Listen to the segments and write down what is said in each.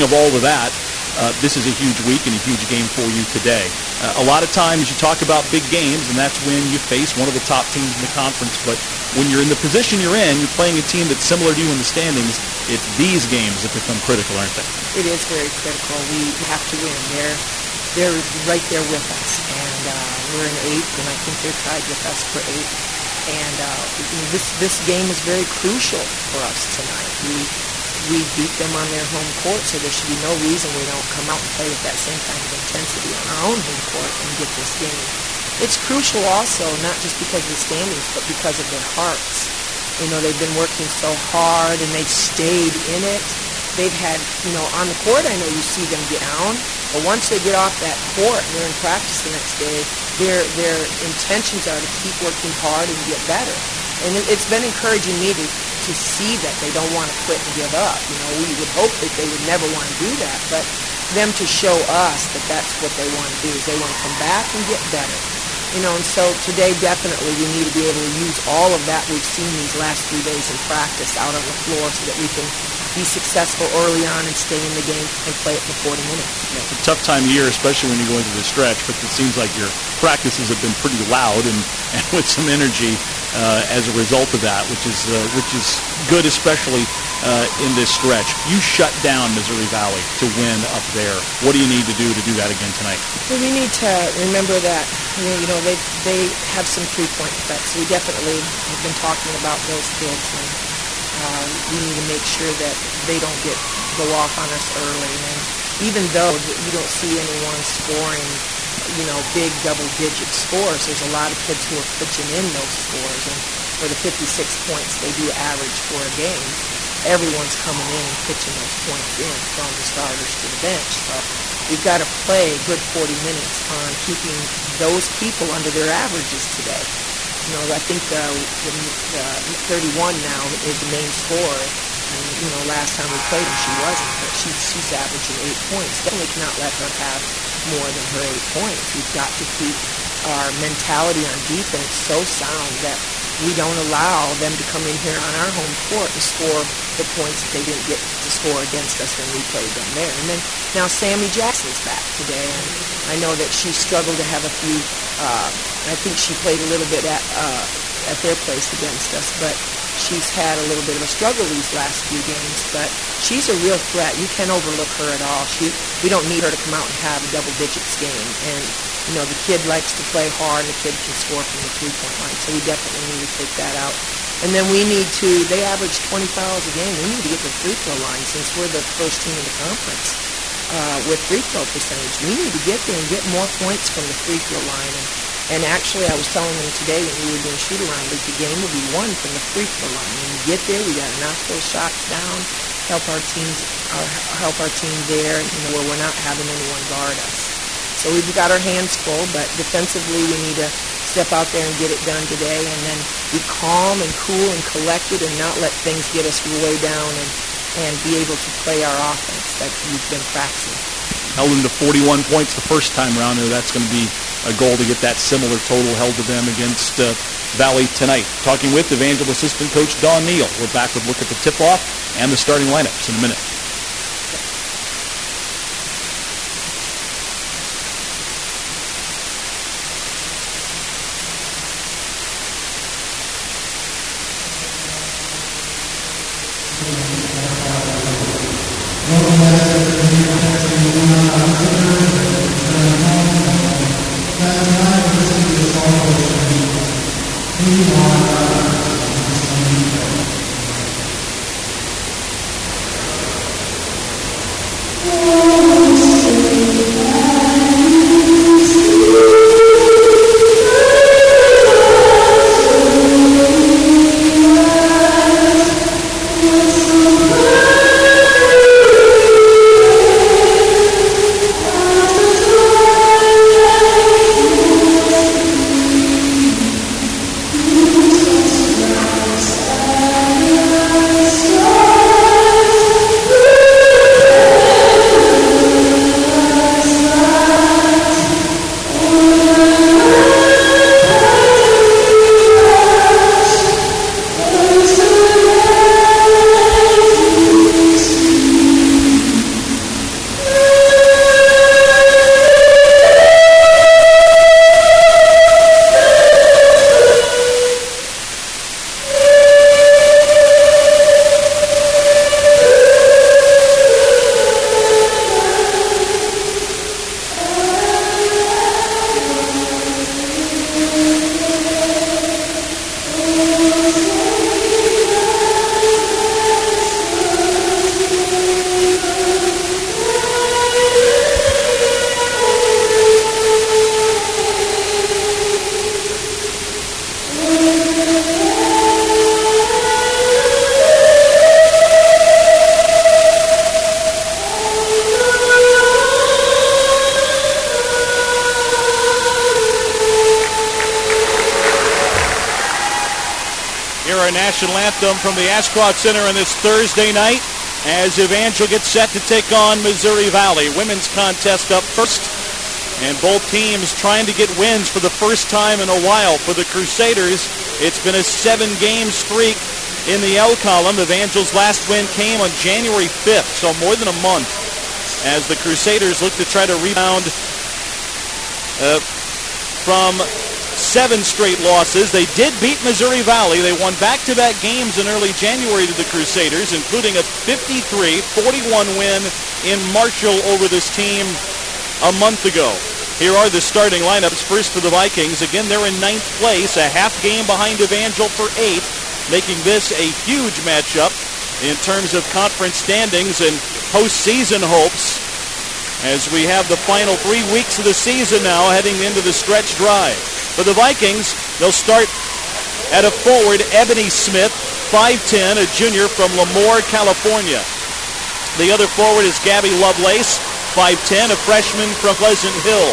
of all of that, this is a huge week and a huge game for you today. A lot of times you talk about big games, and that's when you face one of the top teams in the conference. But when you're in the position you're in, you're playing a team that's similar to you in the standings. It's these games that become critical, aren't they? It is very critical. We have to win. They're right there with us, and we're in 8th, and I think they're tied with us for 8th. And this game is very crucial for us tonight. We beat them on their home court, so there should be no reason we don't come out and play with that same kind of intensity on our own home court and get this game. It's crucial also, not just because of the standings, but because of their hearts. They've been working so hard, and they've stayed in it. They've had, on the court, I know you see them get down, but once they get off that court and they're in practice the next day, their intentions are to keep working hard and get better. And it's been encouraging me to see that they don't want to quit and give up. We would hope that they would never want to do that, but them to show us that that's what they want to do, is they want to come back and get better. And so today definitely we need to be able to use all of that we've seen these last 3 days in practice out on the floor so that we can be successful early on and stay in the game and play it for 40 minutes. It's a tough time of year, especially when you go into the stretch, but it seems like your practices have been pretty loud and with some energy as a result of that, which is good, especially in this stretch. You shut down Missouri Valley to win up there. What do you need to do that again tonight? Well, we need to remember that they have some 3-point threats. We definitely have been talking about those kids, and we need to make sure that they don't go off on us early. And even though you don't see anyone scoring, big double-digit scores, there's a lot of kids who are pitching in those scores. And for the 56 points they do average for a game, everyone's coming in and pitching those points in, from the starters to the bench. So we've got to play a good 40 minutes on keeping those people under their averages today. I think the 31 now is the main scorer. And, last time we played her, she wasn't, but she's averaging 8 points. Definitely cannot let her have more than her 8 points. We've got to keep our mentality on defense so sound that we don't allow them to come in here on our home court and score the points that they didn't get to score against us when we played them there. And then now Sammy Jackson's back today, and I know that she struggled to have a few. I think she played a little bit at their place against us, but she's had a little bit of a struggle these last few games. But she's a real threat. You can't overlook her at all. We don't need her to come out and have a double digits game. And the kid likes to play hard. The kid can score from the 3-point line. So we definitely need to take that out. And then we need to, they average 20 fouls a game. We need to get to the free throw line since we're the first team in the conference with free throw percentage. We need to get there and get more points from the free throw line. And actually, I was telling them today when we were doing shoot-around league, the game will be won from the free throw line. When we get there, we got to knock those shots down, help our team there, where we're not having anyone guard us. So we've got our hands full, but defensively we need to step out there and get it done today, and then be calm and cool and collected and not let things get us way down, and be able to play our offense that we've been practicing. Held them to 41 points the first time around there. That's going to be a goal to get that similar total held to them against Valley tonight. Talking with Evangel assistant coach Don Neal. We're back with a look at the tip-off and the starting lineups in a minute. our national anthem from the Ashcroft Center on this Thursday night as Evangel gets set to take on Missouri Valley. Women's contest up first, and both teams trying to get wins for the first time in a while. For the Crusaders, it's been a 7-game streak in the L column. Evangel's last win came on January 5th, so more than a month, as the Crusaders look to try to rebound from 7 straight losses. They did beat Missouri Valley. They won back-to-back games in early January to the Crusaders, including a 53-41 win in Marshall over this team a month ago. Here are the starting lineups. First for the Vikings. Again, they're in 9th place, a half game behind Evangel for 8th, making this a huge matchup in terms of conference standings and postseason hopes, as we have the final 3 weeks of the season now heading into the stretch drive. For the Vikings, they'll start at a forward, Ebony Smith, 5'10", a junior from Lemoore, California. The other forward is Gabby Lovelace, 5'10", a freshman from Pleasant Hill.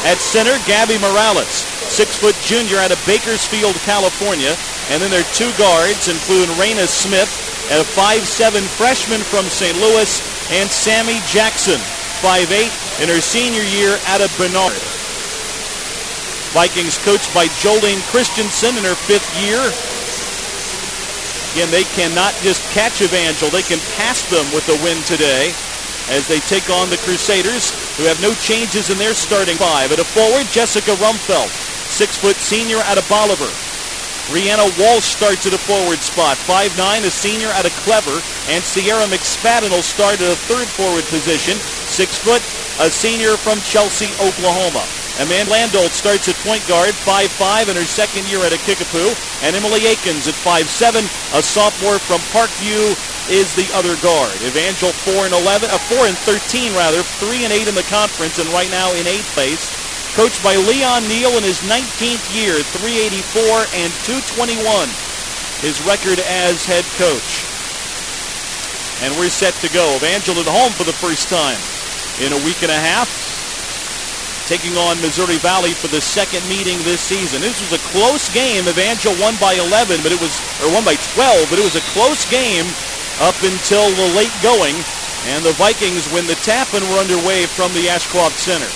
At center, Gabby Morales, 6-foot junior out of Bakersfield, California. And then their 2 guards include Raina Smith, a 5'7" freshman from St. Louis, and Sammy Jackson, 5'8", in her senior year out of Bernard. Vikings coached by Jolene Christensen in her 5th year. Again, they cannot just catch Evangel. They can pass them with a win today as they take on the Crusaders, who have no changes in their starting 5. At a forward, Jessica Rumfeld, 6-foot senior out of Bolivar. Rihanna Walsh starts at a forward spot, 5'9", a senior out of Clever. And Sierra McSpadden will start at a 3rd forward position, 6 foot, a senior from Chelsea, Oklahoma. Amanda Landolt starts at point guard, 5'5", in her 2nd year at a Kickapoo. And Emily Akins at 5'7", a sophomore from Parkview, is the other guard. Evangel 4-13, 3-8 in the conference, and right now in 8th place. Coached by Leon Neal in his 19th year, 384 and 221, his record as head coach. And we're set to go. Evangel at home for the first time in a week and a half, taking on Missouri Valley for the 2nd meeting this season. This was a close game. Evangel won by 11, won by 12, but it was a close game up until the late going, and the Vikings win the tap and we're underway from the Ashcroft Center.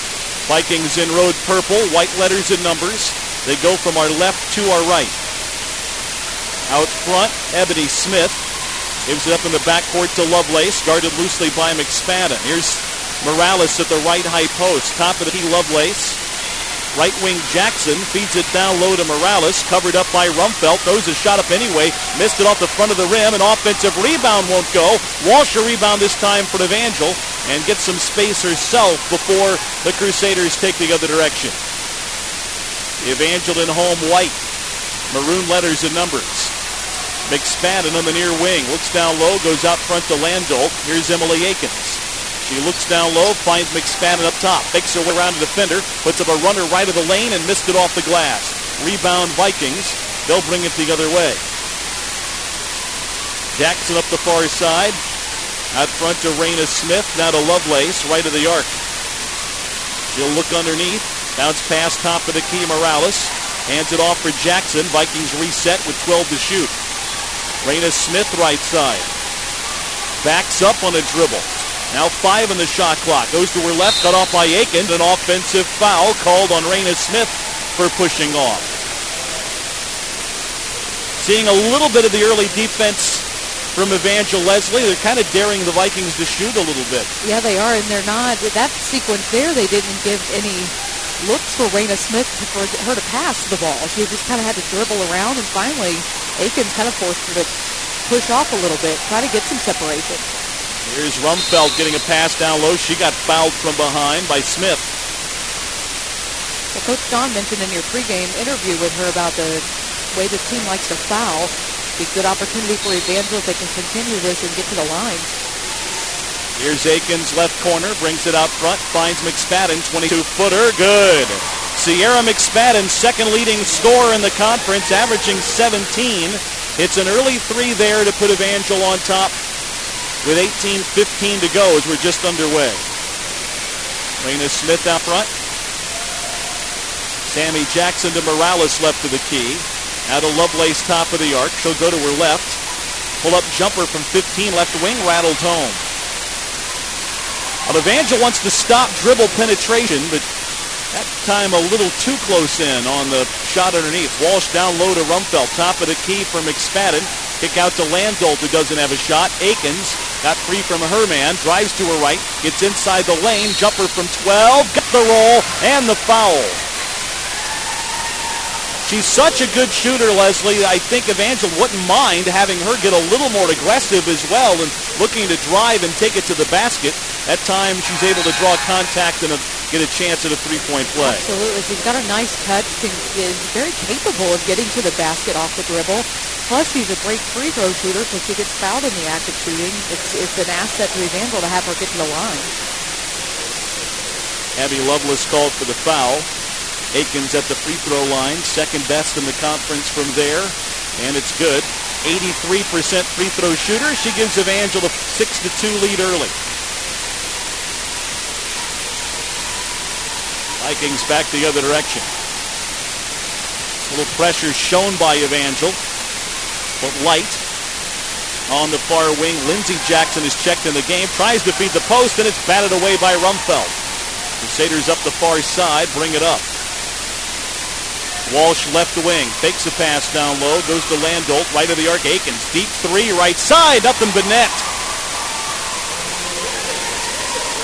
Vikings in road purple, white letters and numbers. They go from our left to our right. Out front, Ebony Smith gives it up in the backcourt to Lovelace, guarded loosely by McSpadden. Here's Morales at the right high post. Top of the key, Lovelace. Right wing Jackson feeds it down low to Morales, covered up by Rumfeld. Throws a shot up anyway. Missed it off the front of the rim. An offensive rebound won't go. Walsh a rebound this time for Evangel, and gets some space herself before the Crusaders take the other direction. Evangel in home white, maroon letters and numbers. McSpadden on the near wing, looks down low, goes out front to Landolt. Here's Emily Akins. She looks down low, finds McSpadden up top, fakes her way around a defender, puts up a runner right of the lane and missed it off the glass. Rebound Vikings. They'll bring it the other way. Jackson up the far side. Out front to Raina Smith, now to Lovelace, right of the arc. She'll look underneath. Bounce pass, top of the key, Morales. Hands it off for Jackson. Vikings reset with 12 to shoot. Raina Smith, right side. Backs up on a dribble. Now 5 on the shot clock. Goes to her left, cut off by Aiken. An offensive foul called on Raina Smith for pushing off. Seeing a little bit of the early defense from Evangel Leslie. They're kind of daring the Vikings to shoot a little bit. Yeah, they are, and they're not. That sequence there, they didn't give any looks for Raina Smith for her to pass the ball. She just kind of had to dribble around, and finally Aikens kind of forced her to push off a little bit, try to get some separation. Here's Rumfeld getting a pass down low. She got fouled from behind by Smith. Well, Coach John mentioned in your pregame interview with her about the way the team likes to foul. Be a good opportunity for Evangel if they can continue this and get to the line. Here's Aikens, left corner, brings it out front, finds McSpadden, 22-footer, good. Sierra McSpadden, 2nd leading scorer in the conference, averaging 17. Hits an early 3 there to put Evangel on top with 18:15 to go as we're just underway. Raina Smith out front. Sammy Jackson to Morales left of the key. Now to Lovelace, top of the arc. She'll go to her left. Pull-up jumper from 15, left wing, rattled home. Well, Evangel wants to stop dribble penetration, but that time a little too close in on the shot underneath. Walsh down low to Rumfeld. Top of the key for McSpadden. Kick out to Landolt, who doesn't have a shot. Akins got free from her man. Drives to her right. Gets inside the lane. Jumper from 12. Got the roll and the foul. She's such a good shooter, Leslie. I think Evangel wouldn't mind having her get a little more aggressive as well and looking to drive and take it to the basket. That time she's able to draw contact and get a chance at a three-point play. Absolutely. She's got a nice touch. She is very capable of getting to the basket off the dribble. Plus, she's a great free throw shooter, so she gets fouled in the act of shooting. It's an asset to Evangel to have her get to the line. Abby Lovelace called for the foul. Akins at the free throw line, second best in the conference from there, and it's good. 83% free throw shooter. She gives Evangel a 6-2 lead early. Vikings back the other direction. A little pressure shown by Evangel, but light on the far wing. Lindsey Jackson is checked in the game, tries to feed the post, and it's batted away by Rumfeld. Crusaders up the far side, bring it up. Walsh left wing, fakes a pass down low, goes to Landolt, right of the arc. Akins, deep three, right side, nothing but net.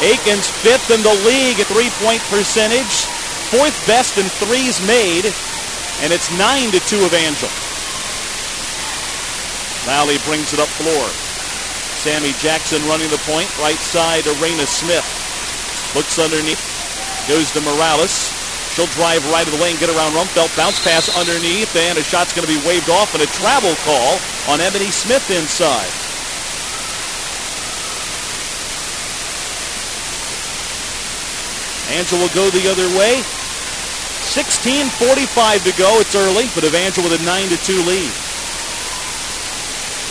Akins fifth in the league at three-point percentage, fourth best in threes made, and it's 9-2 Evangel. Lally brings it up floor. Sammy Jackson running the point, right side to Raina Smith. Looks underneath, goes to Morales. She'll drive right of the lane, get around Rumfeld, bounce pass underneath, and a shot's going to be waved off, and a travel call on Ebony Smith inside. Evangel will go the other way. 16:45 to go. It's early, but Evangel with a 9-2 lead.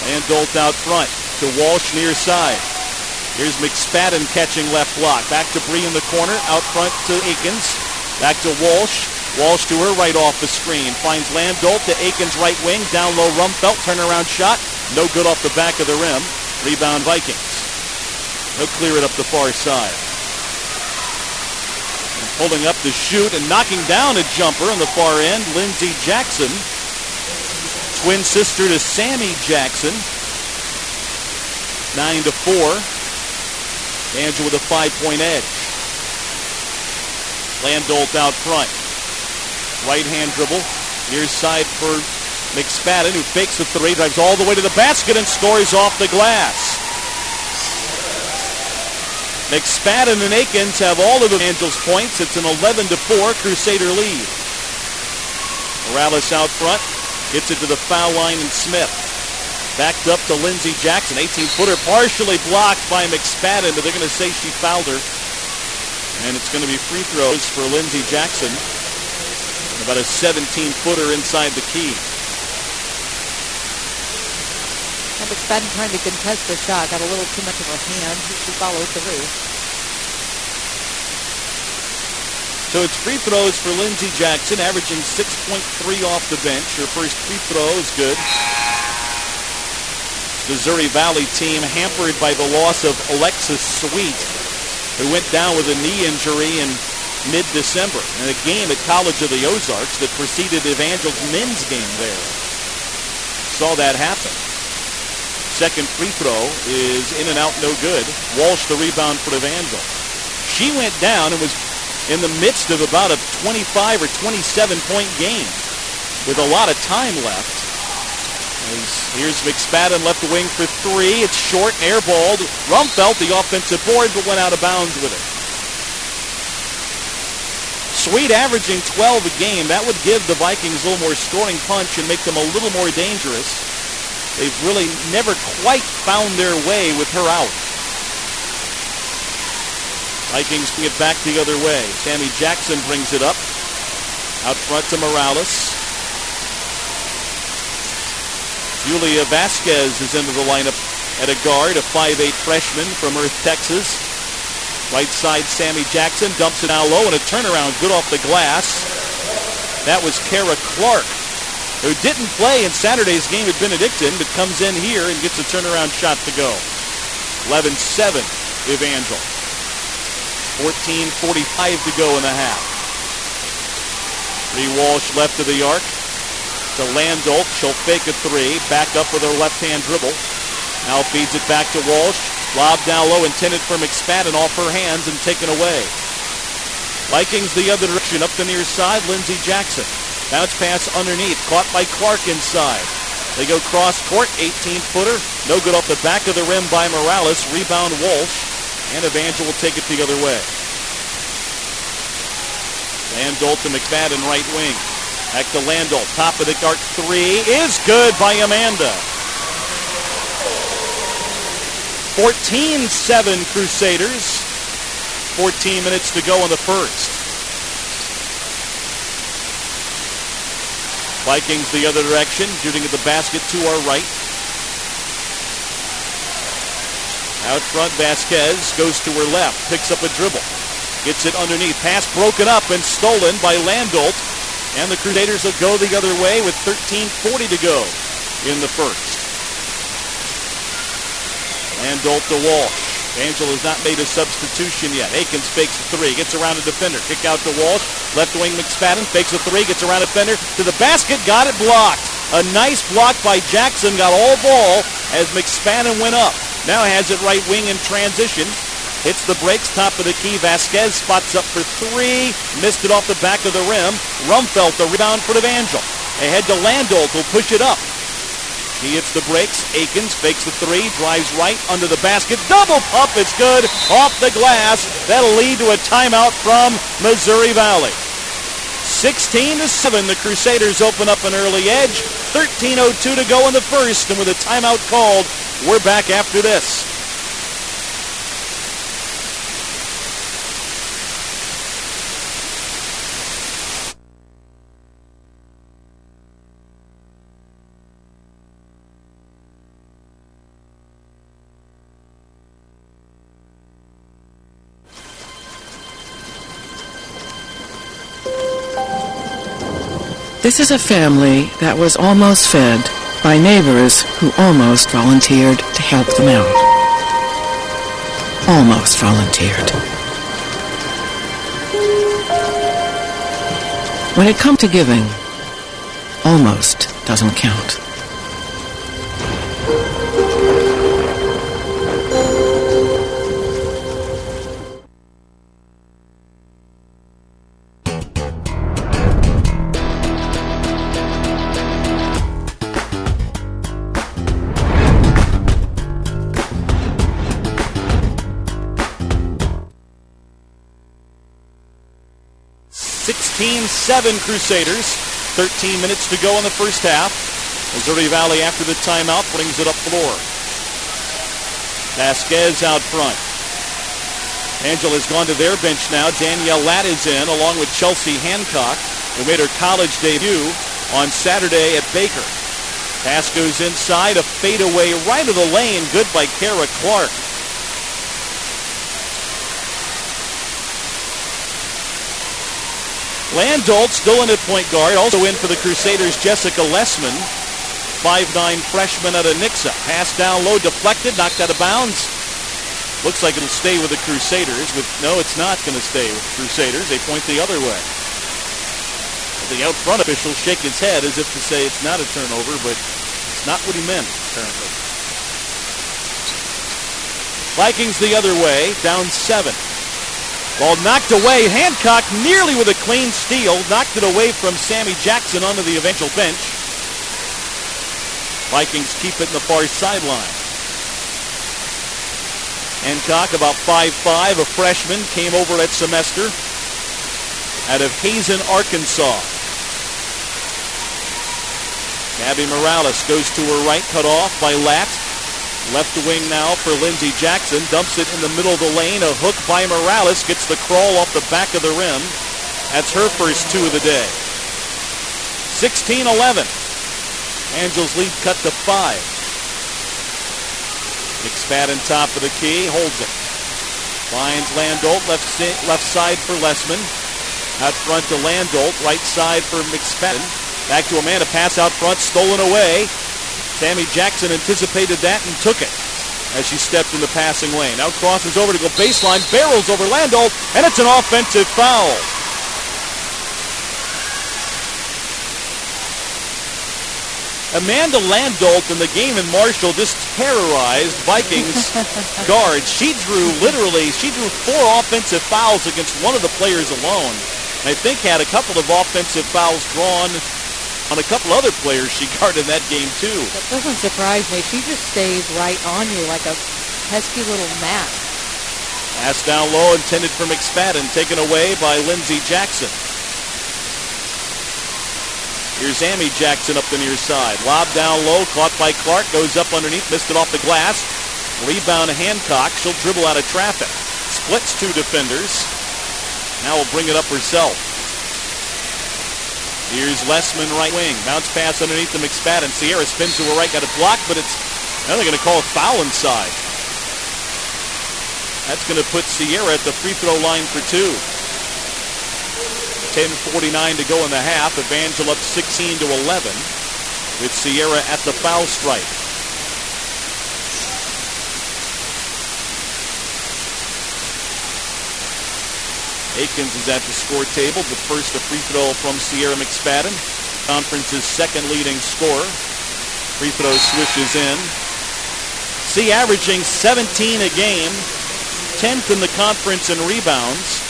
Landolt out front to Walsh near side. Here's McSpadden catching left block. Back to Bree in the corner, out front to Akins. Back to Walsh. Walsh to her right off the screen. Finds Landolt to Akins right wing. Down low Rumfeld. Turnaround shot. No good off the back of the rim. Rebound Vikings. They'll clear it up the far side. And pulling up the shoot and knocking down a jumper on the far end. Lindsey Jackson. Twin sister to Sammy Jackson. 9-4. Angel with a 5-point edge. Landolt out front. Right-hand dribble. Near side for McSpadden, who fakes the three, drives all the way to the basket and scores off the glass. McSpadden and Akins have all of the Angel's points. It's an 11-4 Crusader lead. Morales out front. Gets it to the foul line, and Smith. Backed up to Lindsey Jackson. 18-footer partially blocked by McSpadden, but they're going to say she fouled her. And it's going to be free throws for Lindsey Jackson. About a 17-footer inside the key. And McSpadden trying to contest the shot. Got a little too much of her hand. She followed through. So it's free throws for Lindsey Jackson, averaging 6.3 off the bench. Her first free throw is good. Missouri Valley team hampered by the loss of Alexis Sweet, who went down with a knee injury in mid-December in a game at College of the Ozarks that preceded Evangel's men's game there. Saw that happen. Second free throw is in and out, no good. Walsh the rebound for Evangel. She went down and was in the midst of about a 25 or 27-point game with a lot of time left. Here's McSpadden left wing for three. It's short, airballed. Rumfeld, the offensive board, but went out of bounds with it. Sweet averaging 12 a game. That would give the Vikings a little more scoring punch and make them a little more dangerous. They've really never quite found their way with her out. Vikings bring it back the other way. Sammy Jackson brings it up. Out front to Morales. Julia Vasquez is into the lineup at a guard, a 5'8 freshman from Earth, Texas. Right side, Sammy Jackson dumps it down low, and a turnaround good off the glass. That was Kara Clark. who didn't play in Saturday's game at Benedictine, but comes in here and gets a turnaround shot to go. 11-7, Evangel. 14:45 to go in the half. Bree Walsh left of the arc to Landolt. She'll fake a three. Back up with her left-hand dribble. Now feeds it back to Walsh. Lob down low, intended for McSpadden, off her hands and taken away. Vikings the other direction, up the near side, Lindsey Jackson. Bounce pass underneath, caught by Clark inside. They go cross court, 18-footer. No good off the back of the rim by Morales. Rebound Walsh, and Evangel will take it the other way. Landolt to McFadden, right wing. Back to Landolt, top of the arc three is good by Amanda. 14-7 Crusaders. 14 minutes to go in the first. Vikings the other direction, shooting at the basket to our right. Out front, Vasquez goes to her left, picks up a dribble. Gets it underneath. Pass broken up and stolen by Landolt. And the Crusaders will go the other way with 13:40 to go in the first. Landolt to Walsh. Evangel has not made a substitution yet. Akins fakes a three, gets around a defender. Kick out to Walsh. Left wing McSpadden fakes a three, gets around a defender. To the basket, got it blocked. A nice block by Jackson, got all ball as McSpadden went up. Now has it right wing in transition. Hits the brakes, top of the key. Vasquez spots up for three. Missed it off the back of the rim. Rumfelt the rebound for Evangel. Ahead to Landolt, will push it up. He hits the brakes. Akins fakes the three, drives right under the basket. Double pump, it's good. Off the glass. That'll lead to a timeout from Missouri Valley. 16-7, the Crusaders open up an early edge. 13:02 to go in the first, and with a timeout called, we're back after this. This is a family that was almost fed by neighbors who almost volunteered to help them out. Almost volunteered. When it comes to giving, almost doesn't count. Seven Crusaders, 13 minutes to go in the first half. Missouri Valley, after the timeout, brings it up floor. Vasquez out front. Evangel has gone to their bench now. Danielle Ladd is in, along with Chelsea Hancock, who made her college debut on Saturday at Baker. Pass goes inside, a fadeaway right of the lane, good by Kara Clark. Landolt still in at point guard. Also in for the Crusaders, Jessica Lessman, 5'9 freshman out of Nixa. Pass down low, deflected, knocked out of bounds. Looks like it'll stay with the Crusaders. No, it's not going to stay with the Crusaders. They point the other way. The out front official shake his head as if to say it's not a turnover, but it's not what he meant, apparently. Vikings the other way, down 7. Ball knocked away. Hancock nearly with a clean steal. Knocked it away from Sammy Jackson onto the Evangel bench. Vikings keep it in the far sideline. Hancock, about 5'5", a freshman, came over that semester out of Hazen, Arkansas. Gabby Morales goes to her right, cut off by Latt. Left wing now for Lindsey Jackson. Dumps it in the middle of the lane. A hook by Morales. Gets the crawl off the back of the rim. That's her first two of the day. 16-11. Angel's lead cut to 5. McSpadden top of the key. Holds it. Finds Landolt. Left side for Lessman. Out front to Landolt. Right side for McSpadden. Back to Amanda. Pass out front, stolen away. Sammy Jackson anticipated that and took it as she stepped in the passing lane. Now crosses over to go baseline, barrels over Landolt, and it's an offensive foul. Amanda Landolt in the game in Marshall just terrorized Vikings guards. She drew 4 offensive fouls against one of the players alone. And I think had a couple of offensive fouls drawn on a couple other players she guarded in that game too. That doesn't surprise me. She just stays right on you like a pesky little gnat. Pass down low intended for McSpadden, taken away by Lindsey Jackson. Here's Amy Jackson up the near side. Lob down low, caught by Clark, goes up underneath, missed it off the glass. Rebound Hancock, she'll dribble out of traffic. Splits 2 defenders. Now will bring it up herself. Here's Lessman, right wing. Bounce pass underneath to McSpadden. Sierra spins to her right, got it blocked, but now they're going to call a foul inside. That's going to put Sierra at the free throw line for 2. 10:49 to go in the half. Evangel up 16-11 with Sierra at the foul stripe. Akins is at the score table, but first a free throw from Sierra McSpadden, conference's second leading scorer. Free throw swishes in. C averaging 17 a game, 10th in the conference in rebounds.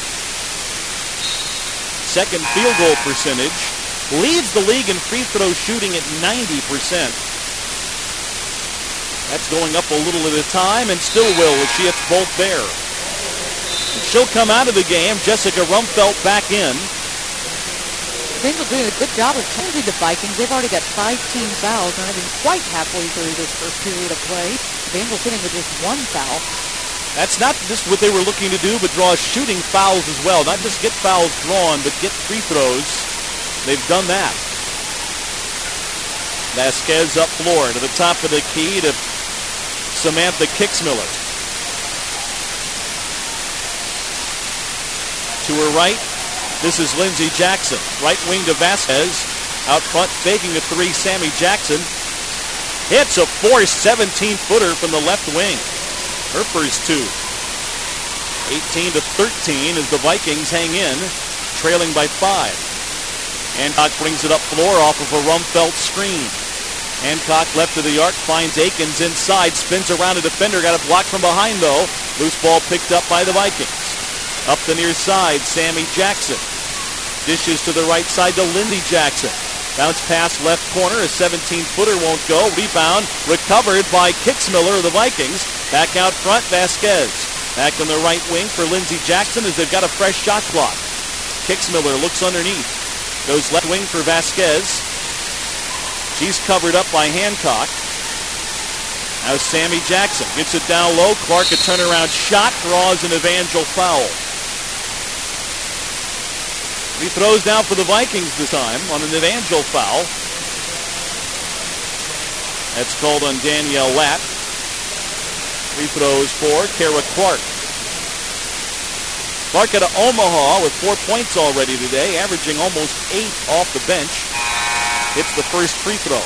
Second field goal percentage. Leads the league in free throw shooting at 90%. That's going up a little at a time and still will as she hits both there. And she'll come out of the game. Jessica Rumpfelt back in. Evangel doing a good job of challenging the Vikings. They've already got 5 team fouls. They're not even quite halfway through this first period of play. Evangel sitting with just 1 foul. That's not just what they were looking to do, but draw shooting fouls as well. Not just get fouls drawn, but get free throws. They've done that. Vasquez up floor to the top of the key to Samantha Kixmiller. To her right, this is Lindsey Jackson. Right wing to Vasquez. Out front, faking a 3, Sammy Jackson. Hits a forced 17-footer from the left wing. Her first 2. 18-13 as the Vikings hang in, trailing by 5. Hancock brings it up floor off of a Rumpfelt screen. Hancock left of the arc, finds Akins inside, spins around a defender, got it blocked from behind though. Loose ball picked up by the Vikings. Up the near side, Sammy Jackson. Dishes to the right side to Lindsey Jackson. Bounce pass left corner, a 17-footer won't go. Rebound recovered by Kixmiller of the Vikings. Back out front, Vasquez. Back on the right wing for Lindsey Jackson as they've got a fresh shot clock. Kixmiller looks underneath. Goes left wing for Vasquez. She's covered up by Hancock. Now Sammy Jackson gets it down low. Clark, a turnaround shot, draws an Evangel foul. He throws down for the Vikings this time on an Evangel foul. That's called on Danielle Latt. Free throws for Kara Clark. Clark out of Omaha with 4 points already today, averaging almost 8 off the bench. Hits the first free throw.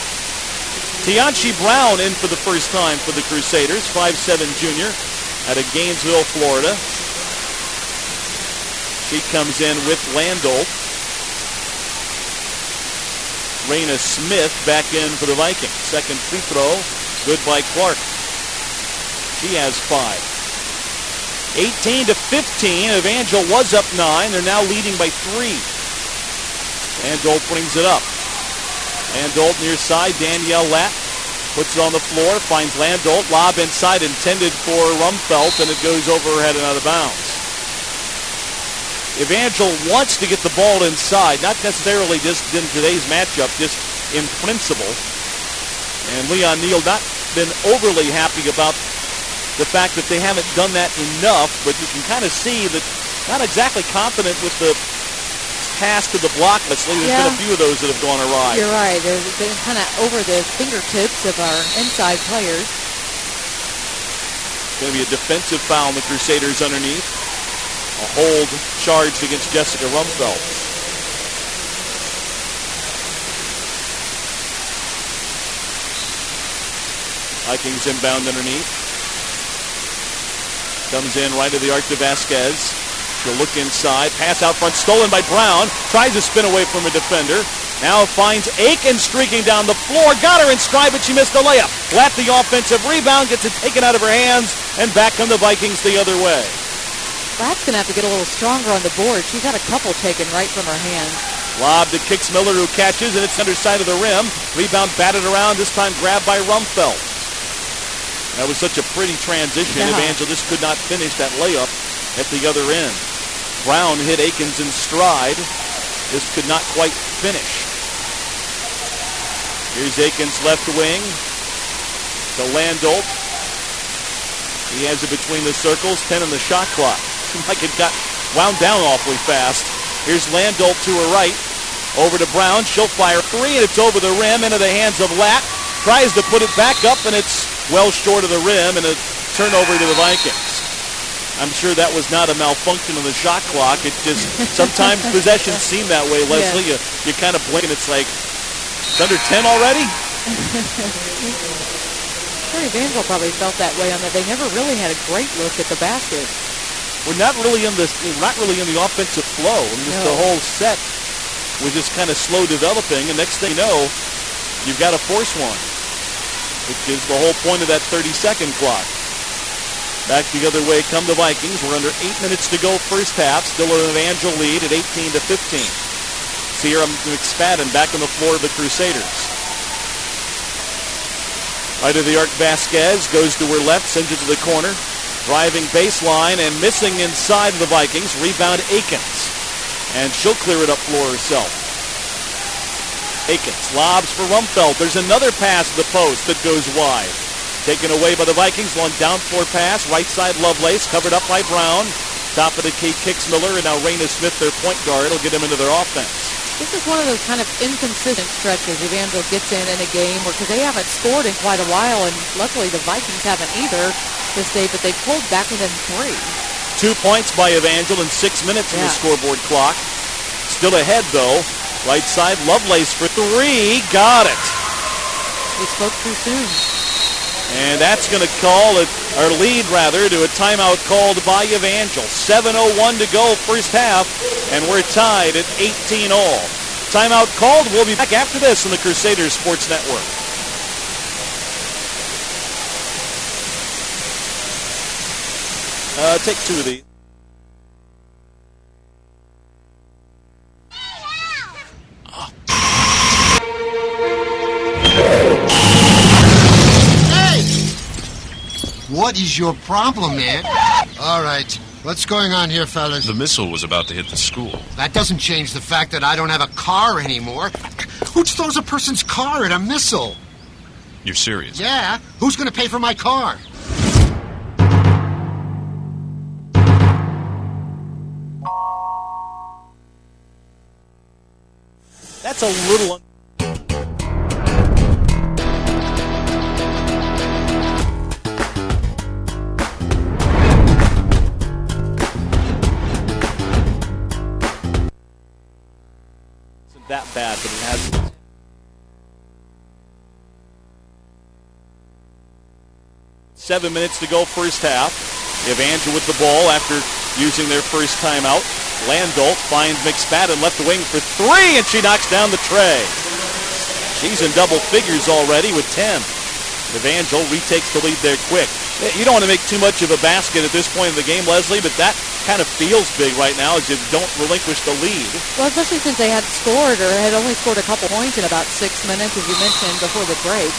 Tianchi Brown in for the first time for the Crusaders, 5'7" junior out of Gainesville, Florida. She comes in with Landolt. Raina Smith back in for the Vikings. Second free throw, good by Clark. She has 5. 18-15. Evangel was up 9. They're now leading by 3. Landolt brings it up. Landolt near side. Danielle Latt puts it on the floor. Finds Landolt. Lob inside intended for Rumpfelt, and it goes over her head and out of bounds. Evangel wants to get the ball inside, not necessarily just in today's matchup, just in principle. And Leon Neal not been overly happy about the fact that they haven't done that enough, but you can kind of see that not exactly confident with the pass to the block. There's been a few of those that have gone awry. You're right. They've been kind of over the fingertips of our inside players. It's going to be a defensive foul on the Crusaders underneath. A hold charged against Jessica Rumpfelt. Vikings inbound underneath. Comes in right to the arc to Vasquez. She'll look inside. Pass out front, stolen by Brown. Tries to spin away from a defender. Now finds Aiken streaking down the floor. Got her in stride, but she missed the layup. Flat the offensive rebound, gets it taken out of her hands, and back come the Vikings the other way. Flat's going to have to get a little stronger on the board. She's had a couple taken right from her hands. Lob to Kix-Miller, who catches, and it's underside of the rim. Rebound batted around, this time grabbed by Rumfeld. That was such a pretty transition. Yeah. Evangel just could not finish that layup at the other end. Brown hit Akins in stride. Just could not quite finish. Here's Akins left wing to Landolt. He has it between the circles, 10 on the shot clock. Seemed like it got wound down awfully fast. Here's Landolt to her right. Over to Brown. She'll fire three, and it's over the rim into the hands of Lack. Tries to put it back up, and it's well short of the rim, and a turnover to the Vikings. I'm sure that was not a malfunction of the shot clock. It just, sometimes possessions seem that way, Leslie. Yeah. You kind of blink, and it's like, it's under 10 already? Sure, Evangel probably felt that way on that. They never really had a great look at the basket. We're not really in the offensive flow. And just the whole set was just kind of slow developing, and next thing you know, you've got to force one, which is the whole point of that 30-second clock. Back the other way come the Vikings. We're under 8 minutes to go first half. Still an Evangel lead at 18-15. Sierra McSpadden back on the floor of the Crusaders. Right of the arc, Vasquez goes to her left, sends it to the corner. Driving baseline and missing inside of the Vikings. Rebound Akins. And she'll clear it up floor herself. Akins lobs for Rumfeld. There's another pass to the post that goes wide. Taken away by the Vikings. Long down floor pass. Right side Lovelace covered up by Brown. Top of the key Kix-Miller, and now Raina Smith, their point guard, will get them into their offense. This is one of those kind of inconsistent stretches Evangel gets in a game because they haven't scored in quite a while, and luckily the Vikings haven't either this day, but they pulled back within 3. 2 points by Evangel in 6 minutes on the scoreboard clock. Still ahead, though. Right side, Lovelace for 3. Got it. He spoke too soon. And that's going to call it, or lead rather, to a timeout called by Evangel. 7:01 to go first half, and we're tied at 18 all. Timeout called. We'll be back after this on the Crusaders Sports Network. Take 2 of these. What is your problem, man? All right. What's going on here, fellas? The missile was about to hit the school. That doesn't change the fact that I don't have a car anymore. Who throws a person's car at a missile? You're serious? Yeah. Who's going to pay for my car? That's a little... that bad, but it has. 7 minutes to go first half. Evangel with the ball after using their first timeout. Landolt finds McSpadden left the wing for 3, and she knocks down the tray. She's in double figures already with 10. Evangel retakes the lead there quick. You don't want to make too much of a basket at this point in the game, Leslie, but that kind of feels big right now as you don't relinquish the lead. Well, especially since they had scored or had only scored a couple points in about 6 minutes, as you mentioned, before the break.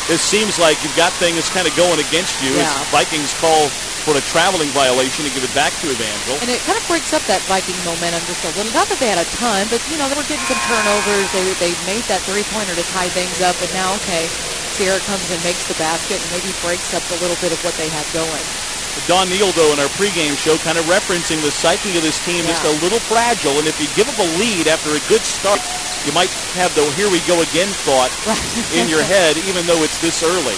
It seems like you've got things kind of going against you. Yeah. As Vikings call for a traveling violation to give it back to Evangel. And it kind of breaks up that Viking momentum just a little. Not that they had a ton, but, you know, they were getting some turnovers. They made that three-pointer to tie things up, and now, okay, Sierra comes and makes the basket and maybe breaks up a little bit of what they had going. Don Neal, though, in our pregame show, kind of referencing the psyche of this team, just a little fragile, and if you give up a lead after a good start, you might have the here we go again thought in your head, even though it's this early.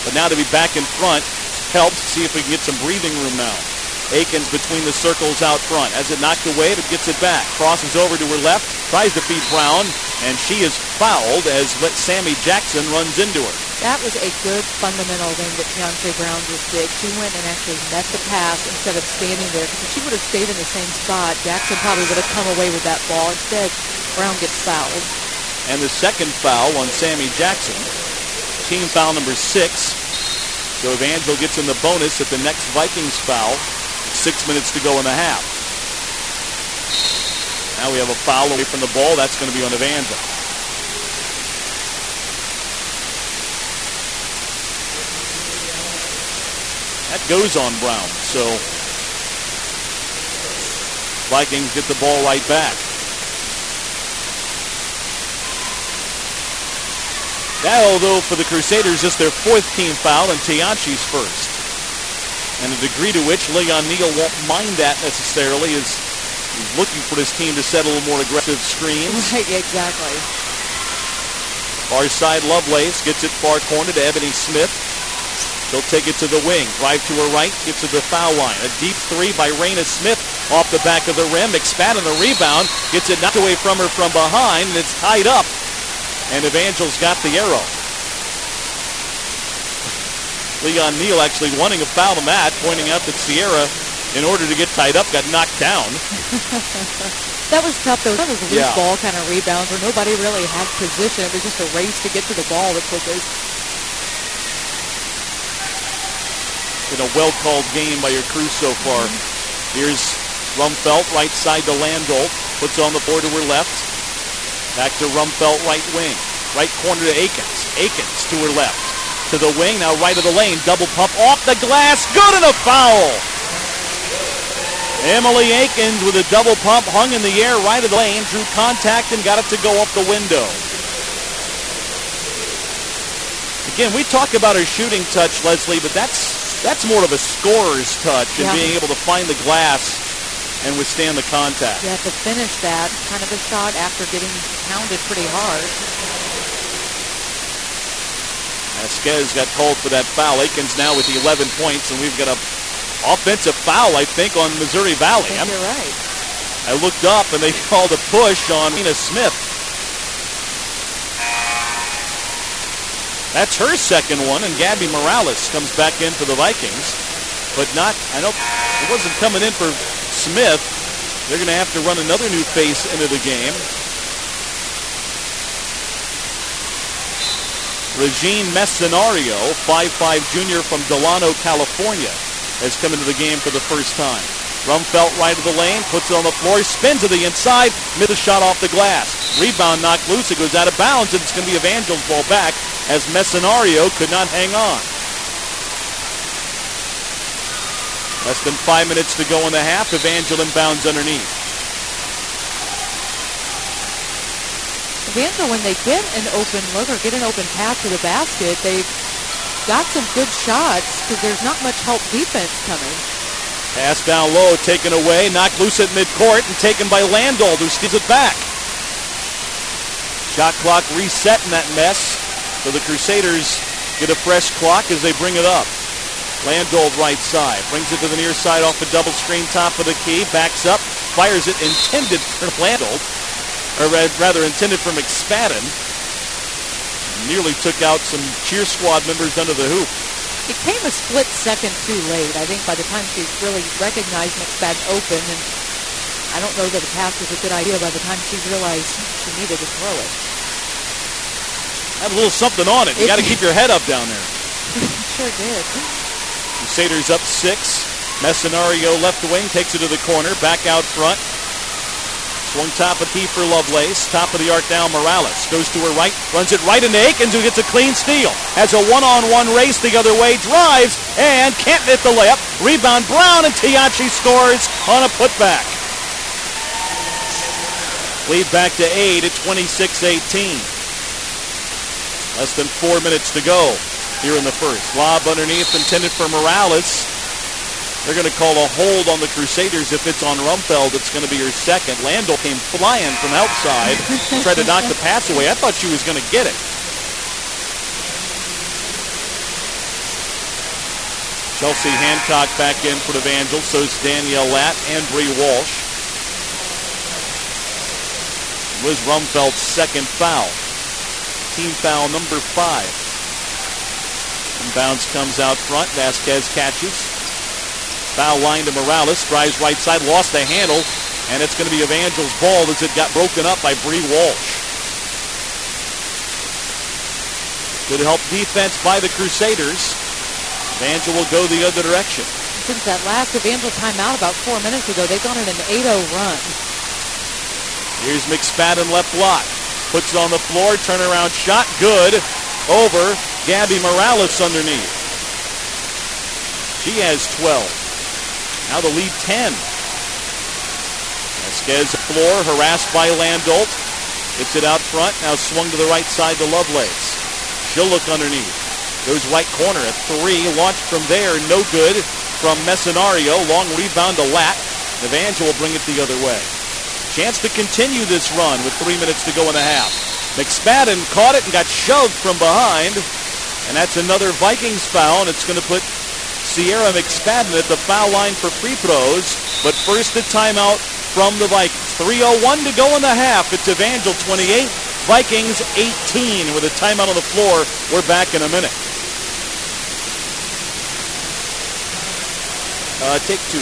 But now to be back in front helps. See if we can get some breathing room now. Akins between the circles out front. As it knocked away, it gets it back. Crosses over to her left. Tries to feed Brown. And she is fouled as Sammy Jackson runs into her. That was a good fundamental thing that Keontae Brown just did. She went and actually met the pass instead of standing there. Because if she would have stayed in the same spot, Jackson probably would have come away with that ball. Instead, Brown gets fouled. And the second foul on Sammy Jackson. Team foul number 6. So Evangel gets in the bonus at the next Vikings foul. 6 minutes to go in the half. Now we have a foul away from the ball. That's going to be on Evangel. That goes on Brown. So Vikings get the ball right back. That, although for the Crusaders, is their 4th team foul and Tianchi's first. And the degree to which Leon Neal won't mind that necessarily is he's looking for his team to set a little more aggressive screens. Right, exactly. Far side Lovelace gets it far corner to Ebony Smith. She'll take it to the wing. Drive to her right. Gets to the foul line. A deep three by Raina Smith off the back of the rim. McSpadden the rebound. Gets it knocked away from her from behind, and it's tied up. And Evangel's got the arrow. Leon Neal actually wanting a foul on that, pointing out that Sierra, in order to get tied up, got knocked down. That was tough, though. That was loose Yeah. ball kind of rebounds where nobody really had position. It was just a race to get to the ball the quickest. In a well-called game by your crew so far. Here's Rumfelt, right side to Landolt. Puts on the board to her left. Back to Rumfelt, right wing. Right corner to Akins. Akins to her left. To the wing, now right of the lane. Double pump off the glass. Good, and a foul. Emily Akins with a double pump, hung in the air right of the lane. Drew contact and got it to go up the window. Again, we talk about her shooting touch, Leslie, but that's more of a scorer's touch and Yeah. being able to find the glass and withstand the contact. Yeah, to finish that kind of a shot after getting pounded pretty hard. Vasquez got called for that foul. Akins now with the 11 points, and we've got a offensive foul, I think, on Missouri Valley. I think you're right. I looked up, and they called a push on Raina Smith. That's her second one, and Gabby Morales comes back in for the Vikings. But it wasn't coming in for Smith. They're going to have to run another new face into the game. Regine Messinario, 5'5" junior from Delano, California, has come into the game for the first time. Rumfelt right of the lane, puts it on the floor, spins to the inside, missed a shot off the glass. Rebound knocked loose, it goes out of bounds, and it's going to be Evangel's ball back as Messinario could not hang on. Less than 5 minutes to go in the half. Evangel inbounds underneath. Evangel, when they get an open look or get an open pass to the basket, they've got some good shots because there's not much help defense coming. Pass down low, taken away, knocked loose at midcourt, and taken by Landolt, who steals it back. Shot clock reset in that mess, so the Crusaders get a fresh clock as they bring it up. Landolt right side, brings it to the near side off the double screen, top of the key, backs up, fires it, intended for Landolt, or rather intended for McSpadden. Nearly took out some cheer squad members under the hoop. It came a split second too late. I think by the time she really recognized McSpadden open, and I don't know that a pass was a good idea by the time she realized she needed to throw it. Had a little something on it. You got to keep your head up down there. Sure did. Crusaders up 6. Messinario left wing, takes it to the corner, back out front. Swung top of key for Lovelace. Top of the arc now, Morales. Goes to her right, runs it right into Akins, who gets a clean steal. Has a one-on-one race the other way, drives, and can't hit the layup. Rebound, Brown, and Tianchi scores on a putback. Lead back to 8 at 26-18. Less than 4 minutes to go here in the first. Lob underneath, intended for Morales. They're going to call a hold on the Crusaders if it's on Rumfeld. It's going to be her second. Landell came flying from outside, tried to knock the pass away. I thought she was going to get it. Chelsea Hancock back in for Evangel. So is Danielle Latt and Bree Walsh. was Rumfeld's second foul. Team foul number 5. Inbounds comes out front. Vasquez catches. Foul line to Morales. Drives right side. Lost the handle. And it's going to be Evangel's ball as it got broken up by Bree Walsh. Good help defense by the Crusaders. Evangel will go the other direction. Since that last Evangel timeout about 4 minutes ago, they've gone on an 8-0 run. Here's McSpadden left block. Puts it on the floor. Turnaround shot. Good. Over. Gabby Morales underneath. She has 12. Now the lead 10. Vasquez floor. Harassed by Landolt. Gets it out front. Now swung to the right side to Lovelace. She'll look underneath. Goes right corner at 3. Launched from there. No good from Messenario. Long rebound to Lack. Evangel will bring it the other way. Chance to continue this run with 3 minutes to go in the half. McSpadden caught it and got shoved from behind. And that's another Vikings foul, and it's going to put Sierra McSpadden at the foul line for free throws. But first a timeout from the Vikings. 3:01 to go in the half. It's Evangel 28, Vikings 18. With a timeout on the floor, we're back in a minute. Take 2.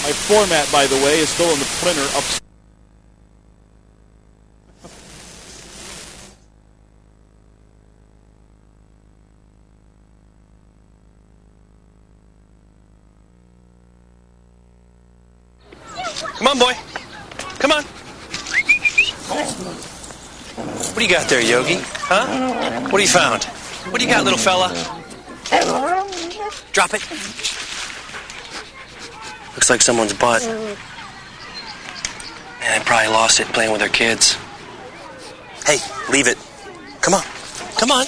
My format, by the way, is still in the printer upstairs. Come on, boy. Come on. What do you got there, Yogi? Huh? What have you found? What do you got, little fella? Drop it. Looks like someone's butt. Man, they probably lost it playing with their kids. Hey, leave it. Come on. Come on.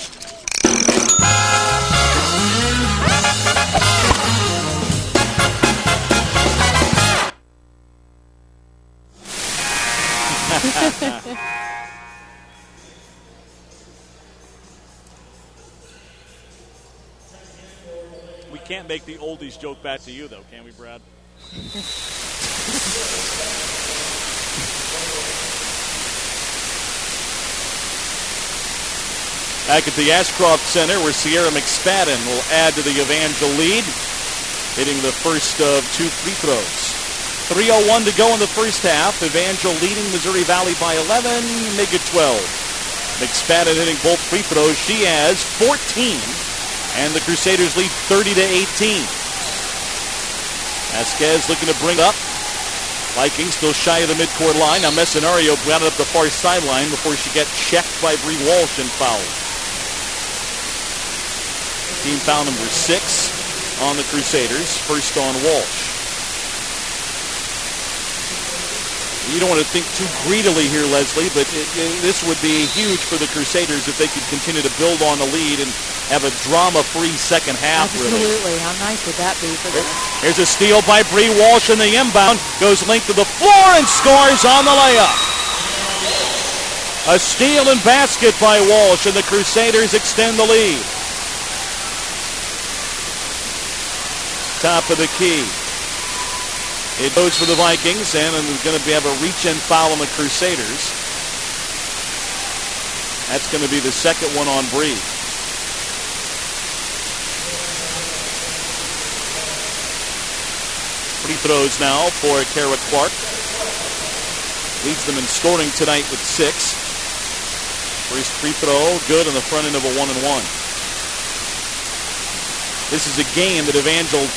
We can't make the oldies joke back to you, though, can we, Brad? Back at the Ashcroft Center, where Sierra McSpadden will add to the Evangel lead, hitting the first of 2 free throws. 3:01 to go in the first half. Evangel leading Missouri Valley by 11, make it 12. McSpadden hitting both free throws. She has 14, and the Crusaders lead 30-18. Vasquez looking to bring up. Vikings still shy of the midcourt line. Now Messenario got it up the far sideline before she got checked by Bree Walsh and fouled. Team foul number 6 on the Crusaders. First on Walsh. You don't want to think too greedily here, Leslie, but this would be huge for the Crusaders if they could continue to build on the lead and have a drama-free second half. Absolutely. Really. How nice would that be for them? Here's a steal by Bree Walsh in the inbound. Goes length to the floor and scores on the layup. A steal and basket by Walsh, and the Crusaders extend the lead. Top of the key. It goes for the Vikings, and it's going to have a reach-in foul on the Crusaders. That's going to be the second one on Bree. Free throws now for Kara Clark. Leads them in scoring tonight with 6. First free throw, good on the front end of a 1-and-1. This is a game that Evangel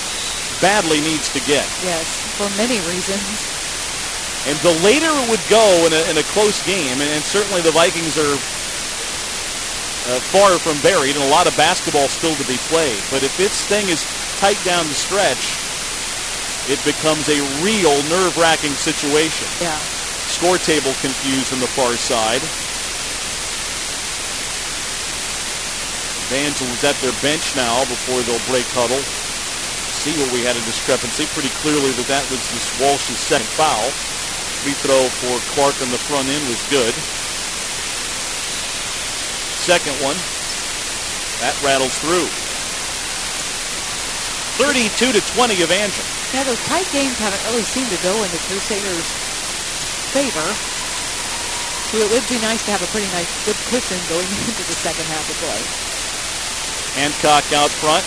badly needs to get. Yes, for many reasons. And the later it would go in a close game, and certainly the Vikings are far from buried, and a lot of basketball still to be played. But if this thing is tight down the stretch, it becomes a real nerve-wracking situation. Yeah. Score table confused on the far side. Evangel is at their bench now before they'll break huddle. See where we had a discrepancy. Pretty clearly that was this Walsh's second foul. Free throw for Clark on the front end was good. Second one. That rattles through. 32-20 Evangel. Yeah, those tight games haven't really seemed to go in the Crusaders' favor. So it would be nice to have a pretty nice, good cushion going into the second half of play. Hancock out front.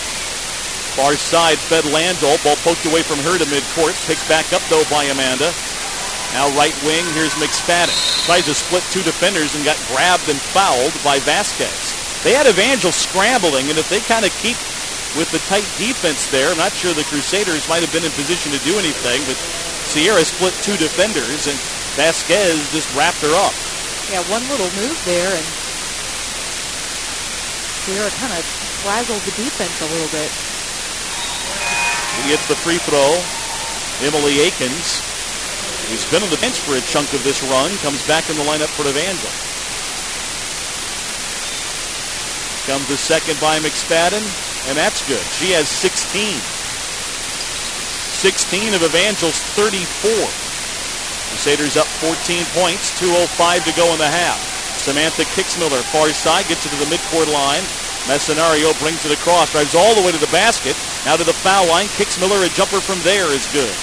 Far side fed Landol. Ball poked away from her to midcourt. Picked back up, though, by Amanda. Now right wing, here's McSpadden. Tries to split two defenders and got grabbed and fouled by Vasquez. They had Evangel scrambling, and if they kind of keep with the tight defense there, I'm not sure the Crusaders might have been in position to do anything, but Sierra split two defenders, and Vasquez just wrapped her up. Yeah, one little move there, and Sierra kind of frazzled the defense a little bit. He gets the free throw. Emily Akins, who's been on the bench for a chunk of this run, comes back in the lineup for Evangel. Comes the second by McSpadden, and that's good. She has 16. 16 of Evangel's 34. Crusaders up 14 points, 2:05 to go in the half. Samantha Kixmiller, far side, gets it to the midcourt line. Messinario brings it across, drives all the way to the basket. Now to the foul line. Kixmiller, a jumper from there is good.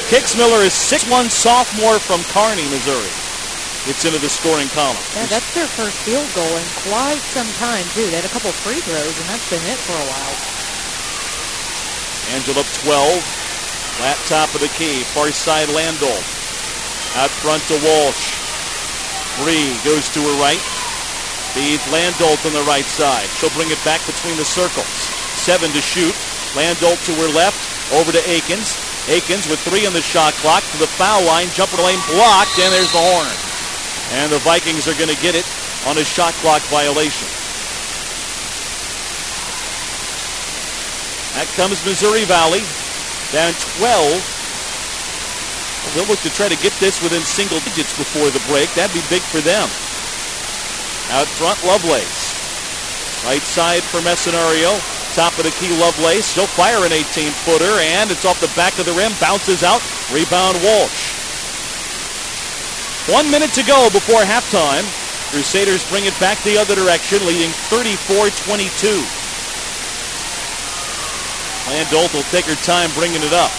Kixmiller is 6'1" sophomore from Kearney, Missouri. Gets into the scoring column. Yeah, that's their first field goal in quite some time, too. They had a couple of free throws, and that's been it for a while. Angel up 12. Flat top of the key. Far side Landol. Out front to Walsh. Bree goes to her right. Feeds Landolt on the right side. She'll bring it back between the circles. 7 to shoot. Landolt to her left. Over to Akins. Akins with 3 on the shot clock to the foul line. Jumper lane blocked, and there's the horn. And the Vikings are going to get it on a shot clock violation. That comes Missouri Valley. Down 12. They'll look to try to get this within single digits before the break. That'd be big for them. Out front, Lovelace. Right side for Messinario. Top of the key, Lovelace. She'll fire an 18-footer, and it's off the back of the rim. Bounces out. Rebound, Walsh. 1 minute to go before halftime. Crusaders bring it back the other direction, leading 34-22. Landolt will take her time bringing it up.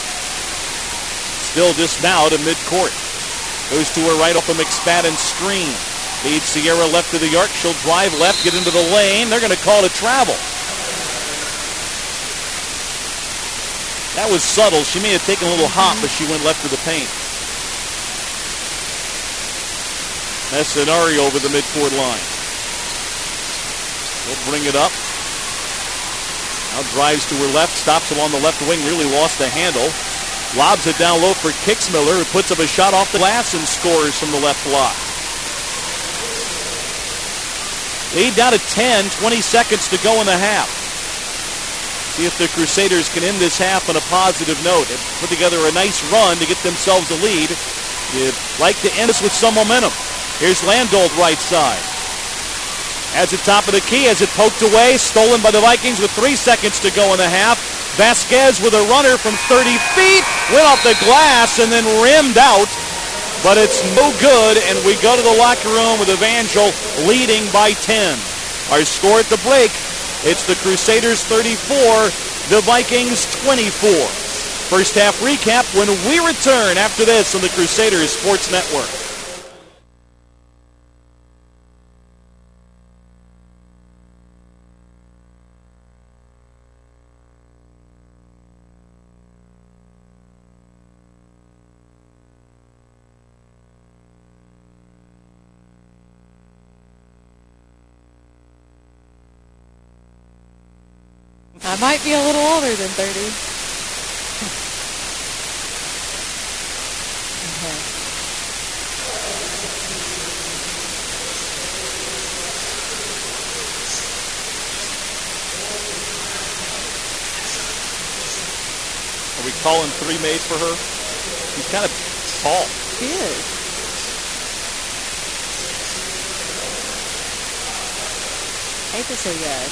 Still just now to midcourt. Goes to her right off a McSpadden screen. Leads Sierra left to the arc. She'll drive left, get into the lane. They're going to call it a travel. That was subtle. She may have taken a little hop as she went left to the paint. That scenario over the midcourt line. He'll bring it up. Now drives to her left, stops along the left wing, really lost the handle. Lobs it down low for Kixmiller, who puts up a shot off the glass and scores from the left block. Lead down to 10, 20 seconds to go in the half. See if the Crusaders can end this half on a positive note and put together a nice run to get themselves a lead. You'd like to end this with some momentum. Here's Landolt right side. Has it top of the key, has it poked away, stolen by the Vikings with 3 seconds to go in the half. Vasquez with a runner from 30 feet, went off the glass and then rimmed out, but it's no good, and we go to the locker room with Evangel leading by 10. Our score at the break, it's the Crusaders 34, the Vikings 24. First half recap when we return after this on the Crusaders Sports Network. I might be a little older than 30. Are we calling 3 maids for her? She's kind of tall. She is. I hate to say yes,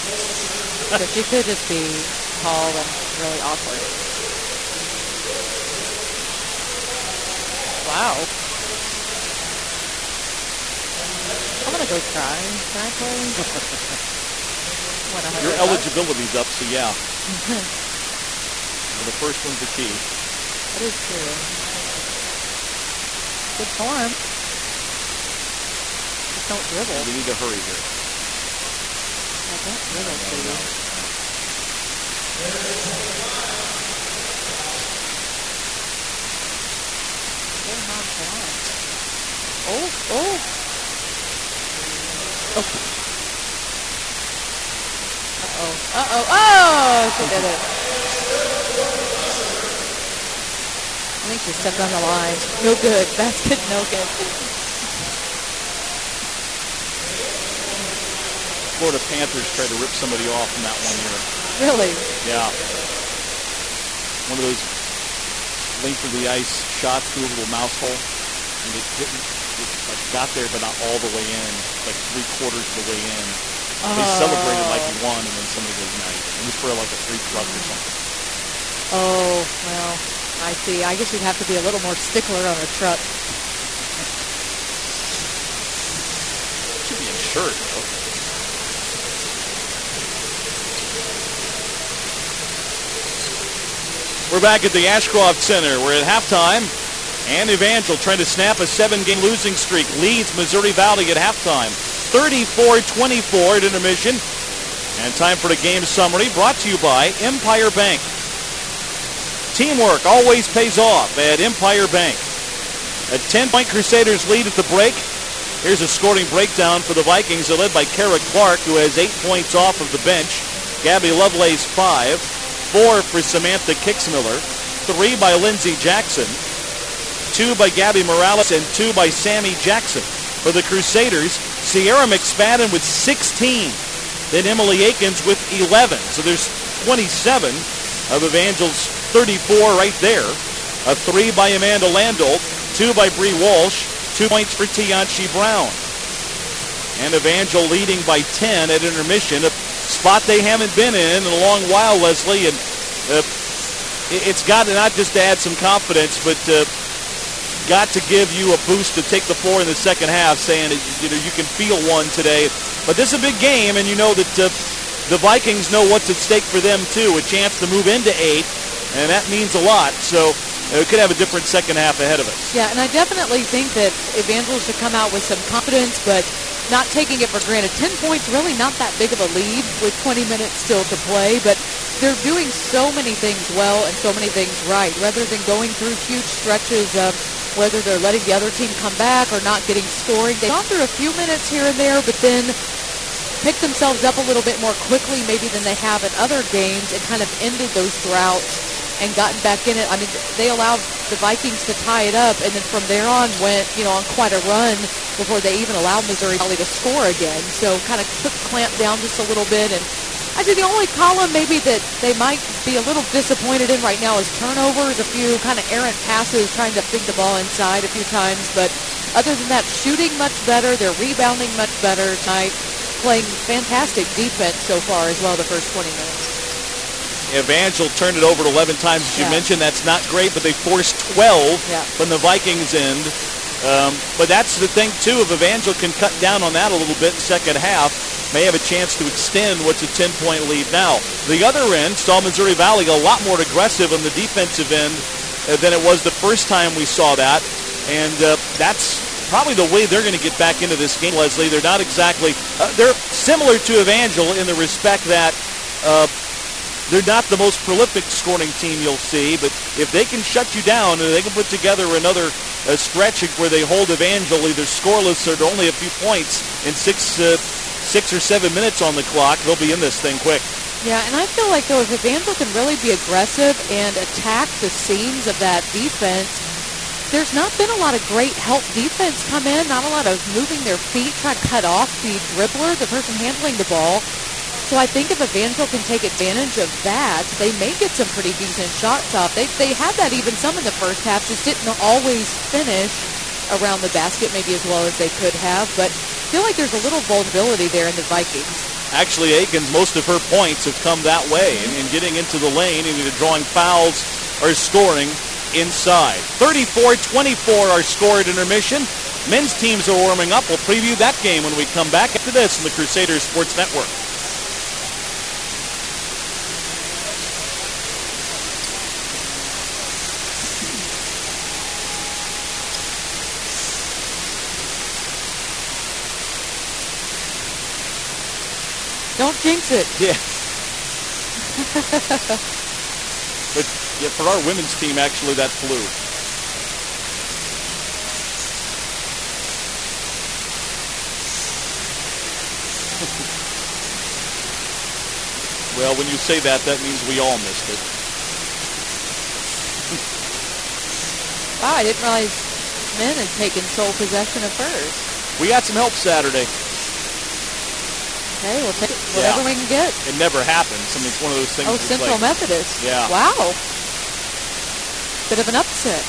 but she could just be tall and really awkward. Wow. I'm going to go try. Can I play? Your eligibility's up, so yeah. So the first one's the key. That is true. Good form. Just don't dribble. We need to hurry here. Don't dribble, please. So nonchalant. Oh. Oh, she did it. I think she stepped on the line. No good. Basket, no good. Florida Panthers tried to rip somebody off in that one year. Really? Yeah. One of those length of the ice shots through a little mouse hole, and it didn't. It got there, but not all the way in. Like 3/4 of the way in. They celebrated like he won, and then somebody goes, "No, it was for like a free truck or something." Oh, well, I see. I guess you'd have to be a little more stickler on a truck. Should be insured, though. We're back at the Ashcroft Center. We're at halftime, and Evangel trying to snap a 7-game losing streak. Leads Missouri Valley at halftime, 34-24 at intermission. And time for the game summary, brought to you by Empire Bank. Teamwork always pays off at Empire Bank. A 10-point Crusaders lead at the break. Here's a scoring breakdown for the Vikings. They're led by Kara Clark, who has 8 points off of the bench. Gabby Lovelace, 5. 4 for Samantha Kixmiller. 3 by Lindsey Jackson. 2 by Gabby Morales, and 2 by Sammy Jackson. For the Crusaders, Sierra McSpadden with 16. Then Emily Akins with 11. So there's 27 of Evangel's 34 right there. A 3 by Amanda Landolt, 2 by Bree Walsh, 2 points for Tianchi Brown. And Evangel leading by 10 at intermission, a spot they haven't been in a long while, Leslie. And it's got to not just to add some confidence, but got to give you a boost to take the floor in the second half, saying you can feel one today. But this is a big game, and you know that the Vikings know what's at stake for them too, a chance to move into 8, and that means a lot. So we could have a different second half ahead of us. Yeah, and I definitely think that Evangel should come out with some confidence, but not taking it for granted. 10 points, really not that big of a lead with 20 minutes still to play, but they're doing so many things well and so many things right, rather than going through huge stretches of whether they're letting the other team come back or not getting scoring. They've gone through a few minutes here and there, but then picked themselves up a little bit more quickly maybe than they have in other games and kind of ended those droughts and gotten back in it. I mean, they allowed the Vikings to tie it up, and then from there on went, on quite a run before they even allowed Missouri Valley to score again. So kind of took the clamp down just a little bit. And I think the only column maybe that they might be a little disappointed in right now is turnovers, a few kind of errant passes, trying to feed the ball inside a few times. But other than that, shooting much better. They're rebounding much better tonight, playing fantastic defense so far as well the first 20 minutes. Evangel turned it over 11 times, as you mentioned. That's not great, but they forced 12 from the Vikings' end. But that's the thing, too. If Evangel can cut down on that a little bit in the second half, may have a chance to extend what's a 10-point lead now. The other end saw Missouri Valley a lot more aggressive on the defensive end than it was the first time we saw that. And that's probably the way they're going to get back into this game, Leslie. They're not exactly they're similar to Evangel in the respect that they're not the most prolific scoring team you'll see, but if they can shut you down and they can put together another stretch where they hold Evangel either scoreless or to only a few points in 6 or 7 minutes on the clock, they'll be in this thing quick. Yeah, and I feel like, though, if Evangel can really be aggressive and attack the seams of that defense, there's not been a lot of great help defense come in, not a lot of moving their feet, trying to cut off the dribbler, the person handling the ball. So I think if Evangel can take advantage of that, they may get some pretty decent shots off. They had that even some in the first half, just didn't always finish around the basket maybe as well as they could have. But I feel like there's a little vulnerability there in the Vikings. Actually, Akins, most of her points have come that way, in getting into the lane and either drawing fouls or scoring inside. 34-24 our score at intermission. Men's teams are warming up. We'll preview that game when we come back after this on the Crusaders Sports Network. Don't jinx it. Yeah. But yeah, for our women's team, actually, that flew. Well, when you say that, that means we all missed it. Wow, I didn't realize men had taken sole possession of first. We got some help Saturday. Okay, we'll take whatever we can get. It never happens. I mean, it's one of those things. Oh, that's Central like, Methodist. Yeah. Wow. Bit of an upset.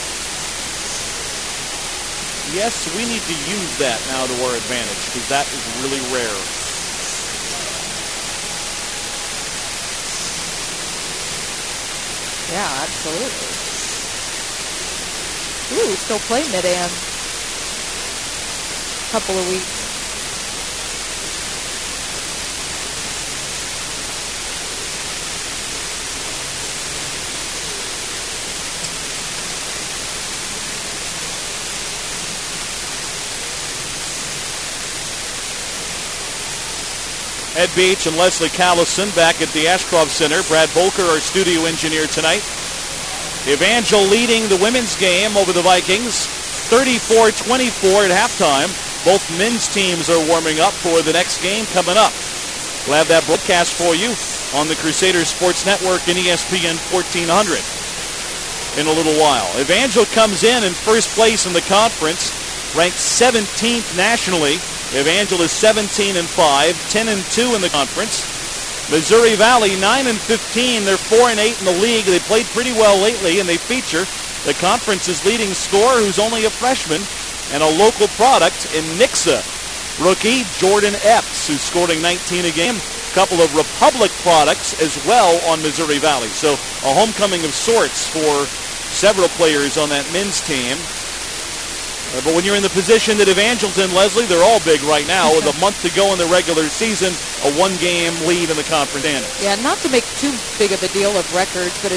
Yes, we need to use that now to our advantage because that is really rare. Yeah, absolutely. Ooh, we still play mid-am. Couple of weeks. Ed Beach and Leslie Callison back at the Ashcroft Center. Brad Volker, our studio engineer tonight. Evangel leading the women's game over the Vikings, 34-24 at halftime. Both men's teams are warming up for the next game coming up. We'll have that broadcast for you on the Crusaders Sports Network and ESPN 1400 in a little while. Evangel comes in first place in the conference, ranked 17th nationally. Evangel is 17-5, 10-2 in the conference. Missouri Valley 9-15. They're 4-8 in the league. They played pretty well lately, and they feature the conference's leading scorer, who's only a freshman, and a local product in Nixa rookie Jordan Epps, who's scoring 19 a game. A couple of Republic products as well on Missouri Valley. So a homecoming of sorts for several players on that men's team. But when you're in the position that Evangel's in, Leslie, they're all big right now. With a month to go in the regular season, a one-game lead in the conference standings. Yeah, not to make too big of a deal of records, but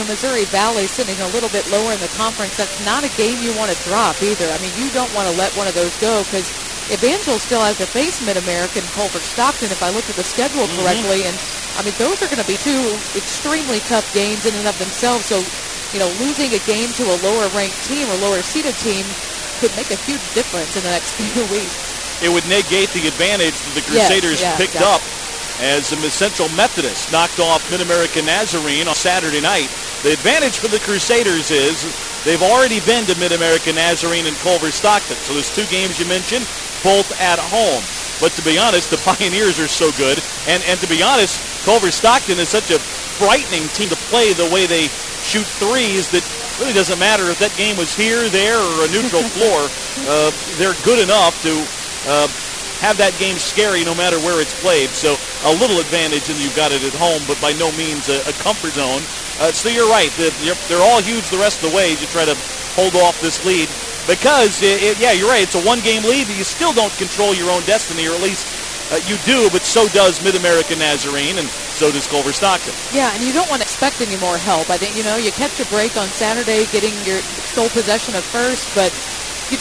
Missouri Valley sitting a little bit lower in the conference. That's not a game you want to drop either. I mean, you don't want to let one of those go because Evangel still has to face Mid-American Culver Stockton, if I looked at the schedule correctly. And, I mean, those are going to be two extremely tough games in and of themselves. So, losing a game to a lower-ranked team or lower-seeded team could make a huge difference in the next few weeks. It would negate the advantage that the Crusaders picked up as the Central Methodist knocked off Mid-American Nazarene on Saturday night. The advantage for the Crusaders is they've already been to Mid-American Nazarene and Culver Stockton. So there's two games you mentioned, both at home. But to be honest, the Pioneers are so good. And to be honest, Culver Stockton is such a frightening team to play the way they shoot threes that really doesn't matter if that game was here, there, or a neutral floor. They're good enough to have that game scary no matter where it's played. So a little advantage, and you've got it at home, but by no means a comfort zone. So you're right. They're all huge the rest of the way to try to hold off this lead. Because, you're right, it's a one-game lead, but you still don't control your own destiny, or at least you do, but so does Mid-American Nazarene, and so does Culver Stockton. Yeah, and you don't want to expect any more help. I think, you catch a break on Saturday getting your sole possession of first, but you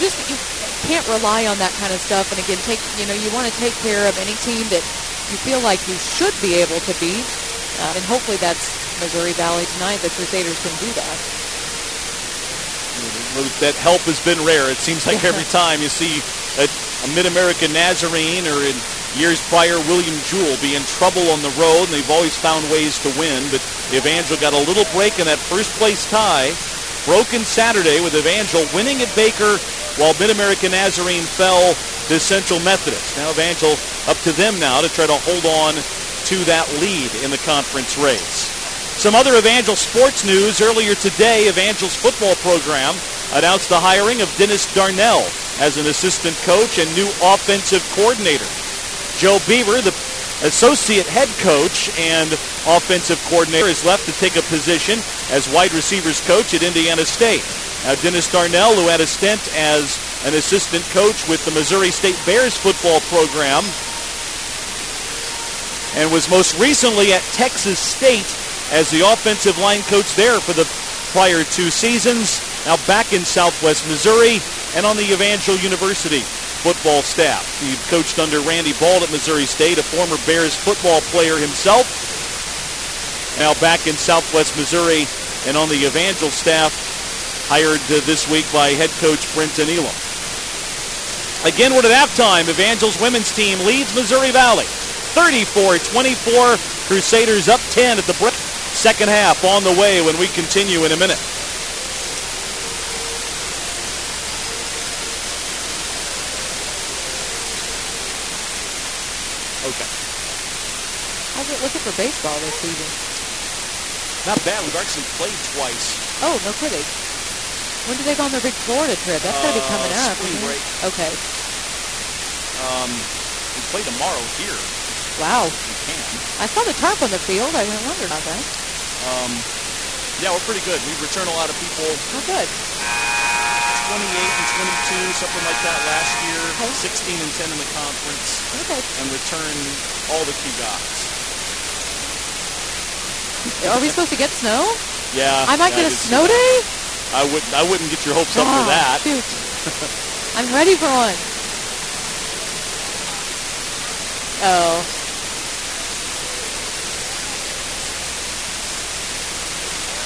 can't rely on that kind of stuff. And again, you want to take care of any team that you feel like you should be able to beat, and hopefully that's Missouri Valley tonight. The Crusaders can do that. That help has been rare. It seems like every time you see a Mid-American Nazarene or in years prior William Jewell be in trouble on the road, and they've always found ways to win. But Evangel got a little break in that first-place tie. Broken Saturday with Evangel winning at Baker while Mid-American Nazarene fell to Central Methodist. Now Evangel up to them now to try to hold on to that lead in the conference race. Some other Evangel sports news. Earlier today, Evangel's football program announced the hiring of Dennis Darnell as an assistant coach and new offensive coordinator. Joe Beaver, the associate head coach and offensive coordinator, is left to take a position as wide receivers coach at Indiana State. Now, Dennis Darnell, who had a stint as an assistant coach with the Missouri State Bears football program and was most recently at Texas State as the offensive line coach there for the prior 2 seasons. Now back in Southwest Missouri and on the Evangel University football staff. He coached under Randy Bald at Missouri State, a former Bears football player himself. Now back in Southwest Missouri and on the Evangel staff, hired this week by head coach Brenton Elam. Again, we're at halftime. Evangel's women's team leads Missouri Valley 34-24. Crusaders up 10 at the break. Second half on the way when we continue in a minute. Okay. How's it looking for baseball this season? Not bad. We've actually played twice. Oh, no kidding. When do they go on their big Florida trip? That's got to be coming up. Spring break. Okay. We play tomorrow here. Wow. We can. I saw the tarp on the field. I wondered about that. Yeah, we're pretty good. We return a lot of people. Oh, good. 28 and 22, something like that last year. Okay. 16 and 10 in the conference. Okay. And return all the key guys. Are we supposed to get snow? Yeah. I might get a snow day? I wouldn't get your hopes up for that. Shoot. I'm ready for one. Oh.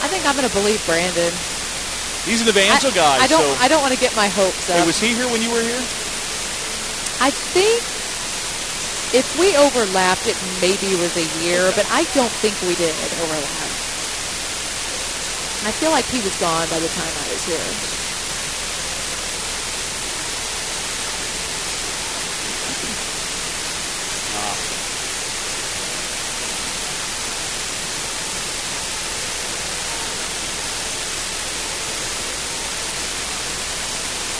I think I'm going to believe Brandon. He's an Evangel guy. I don't want to get my hopes up. Hey, was he here when you were here? I think if we overlapped, it maybe was a year, but I don't think we did overlap. I feel like he was gone by the time I was here.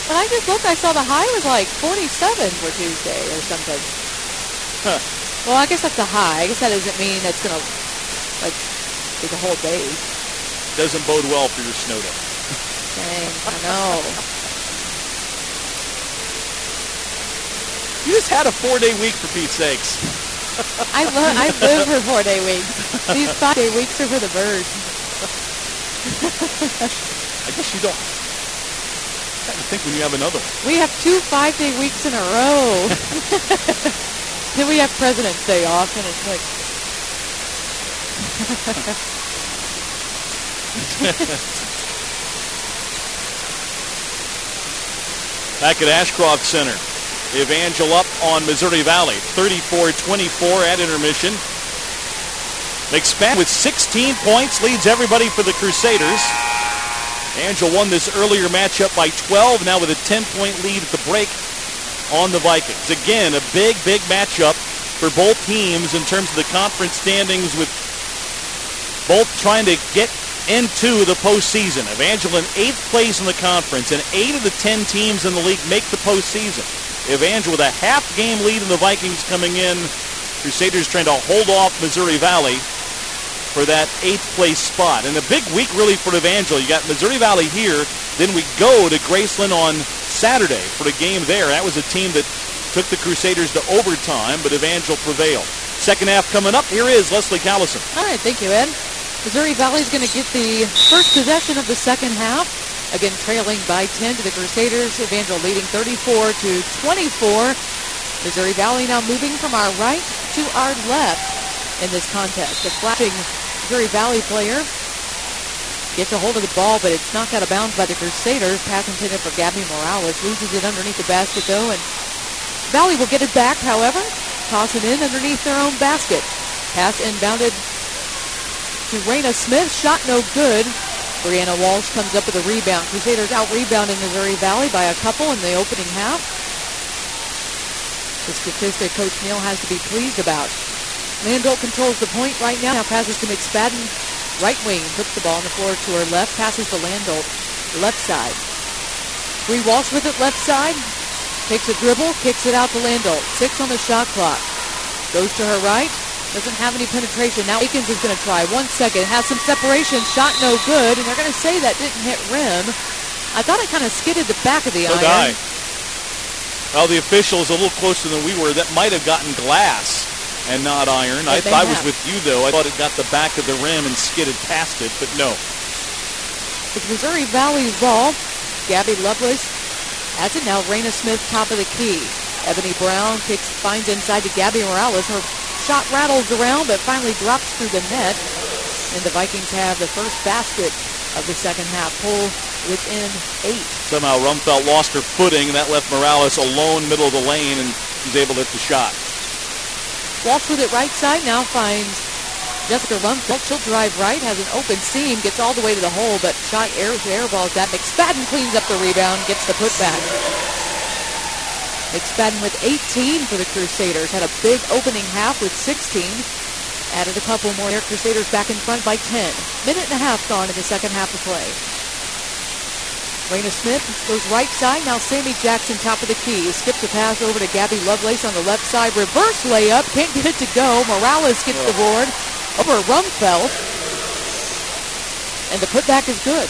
But I just looked, I saw the high was like 47 for Tuesday or something. Huh. Well, I guess that's a high. I guess that doesn't mean it's going to, like, be the whole day. Doesn't bode well for your snow day. Dang, I know. You just had a 4-day week, for Pete's sakes. I live for 4-day weeks. These 5-day weeks are for the birds. I guess you don't. I think when you have another one. We have 2 5-day weeks in a row. Then we have President's Day off, and it's like... Back at Ashcroft Center, Evangel up on Missouri Valley, 34-24 at intermission. McSpadden with 16 points leads everybody for the Crusaders. Evangel won this earlier matchup by 12, now with a 10-point lead at the break on the Vikings. Again, a big matchup for both teams in terms of the conference standings, with both trying to get into the postseason. Evangel in 8th place in the conference, and 8 of the 10 teams in the league make the postseason. Evangel with a half-game lead in the Vikings coming in. Crusaders trying to hold off Missouri Valley for that 8th place spot. And a big week really for Evangel. You got Missouri Valley here, then we go to Graceland on Saturday for a game there. That was a team that took the Crusaders to overtime, but Evangel prevailed. Second half coming up. Here is Leslie Callison. All right, thank you, Ed. Missouri Valley's going to get the first possession of the second half. Again, trailing by 10 to the Crusaders. Evangel leading 34-24. Missouri Valley now moving from our right to our left in this contest. A flashing Missouri Valley player gets a hold of the ball, but it's knocked out of bounds by the Crusaders. Pass intended for Gabby Morales. Loses it underneath the basket, though, and Valley will get it back, however. Toss it in underneath their own basket. Pass inbounded to Raina Smith. Shot no good. Brianna Walsh comes up with a rebound. Crusaders out-rebounding Missouri Valley by a couple in the opening half. The statistic Coach Neal has to be pleased about. Landolt controls the point right now. Now passes to McSpadden. Right wing. Puts the ball on the floor to her left. Passes to Landolt. Left side. Bree Walsh with it left side. Takes a dribble. Kicks it out to Landolt. 6 on the shot clock. Goes to her right. Doesn't have any penetration. Now Akins is going to try. 1 second. Has some separation. Shot no good. And they're going to say that didn't hit rim. I thought it kind of skidded the back of the iron. Well, the official is a little closer than we were. That might have gotten glass and not iron. I was with you, though. I thought it got the back of the rim and skidded past it, but no. It's Missouri Valley's ball. Gabby Lovelace Has it now. Raina Smith, top of the key. Ebony Brown finds inside to Gabby Morales. Her shot rattles around, but finally drops through the net. And the Vikings have the first basket of the second half. Pull within 8. Somehow Rumfeld lost her footing, and that left Morales alone middle of the lane, and she's able to hit the shot. Walsh with it right side now finds Jessica Rumfeld. She'll drive right, has an open seam, gets all the way to the hole, but shot airballs that. McSpadden cleans up the rebound, gets the putback. McSpadden with 18 for the Crusaders. Had a big opening half with 16. Added a couple more there. Crusaders back in front by 10. Minute and a half gone in the second half of play. Raina Smith goes right side. Now Sammy Jackson, top of the key. Skips a pass over to Gabby Lovelace on the left side. Reverse layup. Can't get it to go. Morales gets the board over Rumfeld. And the putback is good.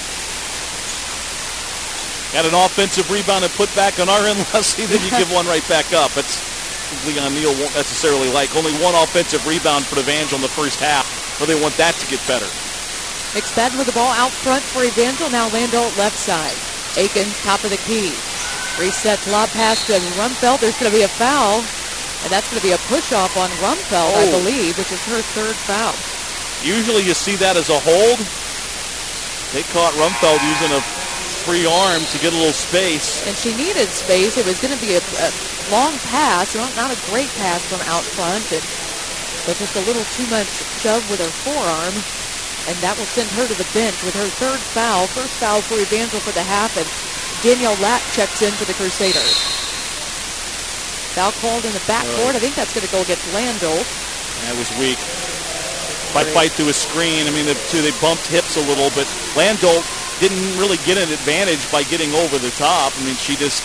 Got an offensive rebound and put back on our end, Leslie, then you give one right back up. That's Leon Neal won't necessarily like. Only one offensive rebound for Evangel in the first half, but they want that to get better. McSpadden with the ball out front for Evangel. Now Landau left side. Aikens, top of the key. Resets lob pass to Rumfeld. There's going to be a foul, and that's going to be a push-off on Rumfeld, I believe, which is her third foul. Usually you see that as a hold. They caught Rumfeld using a free arm to get a little space. And she needed space. It was going to be a long pass, not a great pass from out front, but just a little too much shove with her forearm. And that will send her to the bench with her third foul. First foul for Evangel for the half, and Danielle Lack checks in for the Crusaders. Foul called in the backcourt. I think that's going to go against Landau. That was weak. Fight through a screen. I mean, they bumped hips a little, but Landau didn't really get an advantage by getting over the top. I mean, she just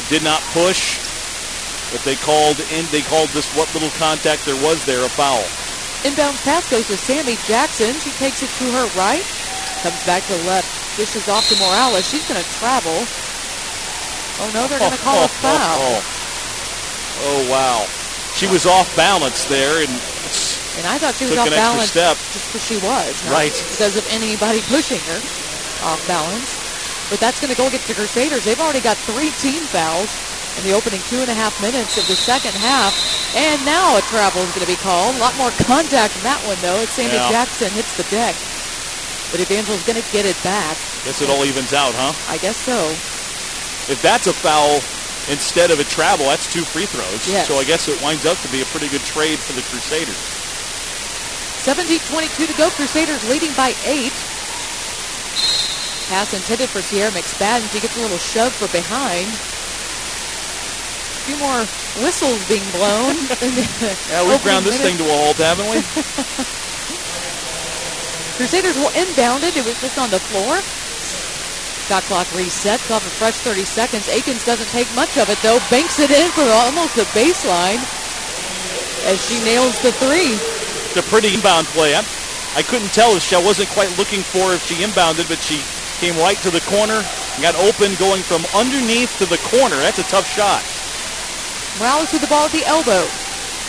did not push, but they called this what little contact there was there a foul. Inbound pass goes to Sammy Jackson. She takes it to her right. Comes back to left. Dishes off to Morales. She's going to travel. Oh, no, they're going to call a foul. Oh, wow. She was off balance there. And I thought she was off balance just because she was. Right. Because of anybody pushing her off balance. But that's going to go against the Crusaders. They've already got 3 team fouls in the opening 2.5 minutes of the second half. And now a travel is going to be called. A lot more contact in that one, though. It's Sammy Jackson hits the deck. But Evangel's going to get it back. Guess it all evens out, huh? I guess so. If that's a foul instead of a travel, that's 2 free throws. Yes. So I guess it winds up to be a pretty good trade for the Crusaders. 17:22 to go. Crusaders leading by 8. Pass intended for Sierra McSpadden. She gets a little shove for behind. A few more whistles being blown. Yeah, we've ground this thing to a halt, haven't we? Crusaders will inbound it. It was just on the floor. Shot clock resets off a fresh 30 seconds. Aikens doesn't take much of it, though. Banks it in for almost the baseline as she nails the 3. It's a pretty inbound play. I couldn't tell if I wasn't quite looking for if she inbounded, but she came right to the corner and got open going from underneath to the corner. That's a tough shot. Morales with the ball at the elbow.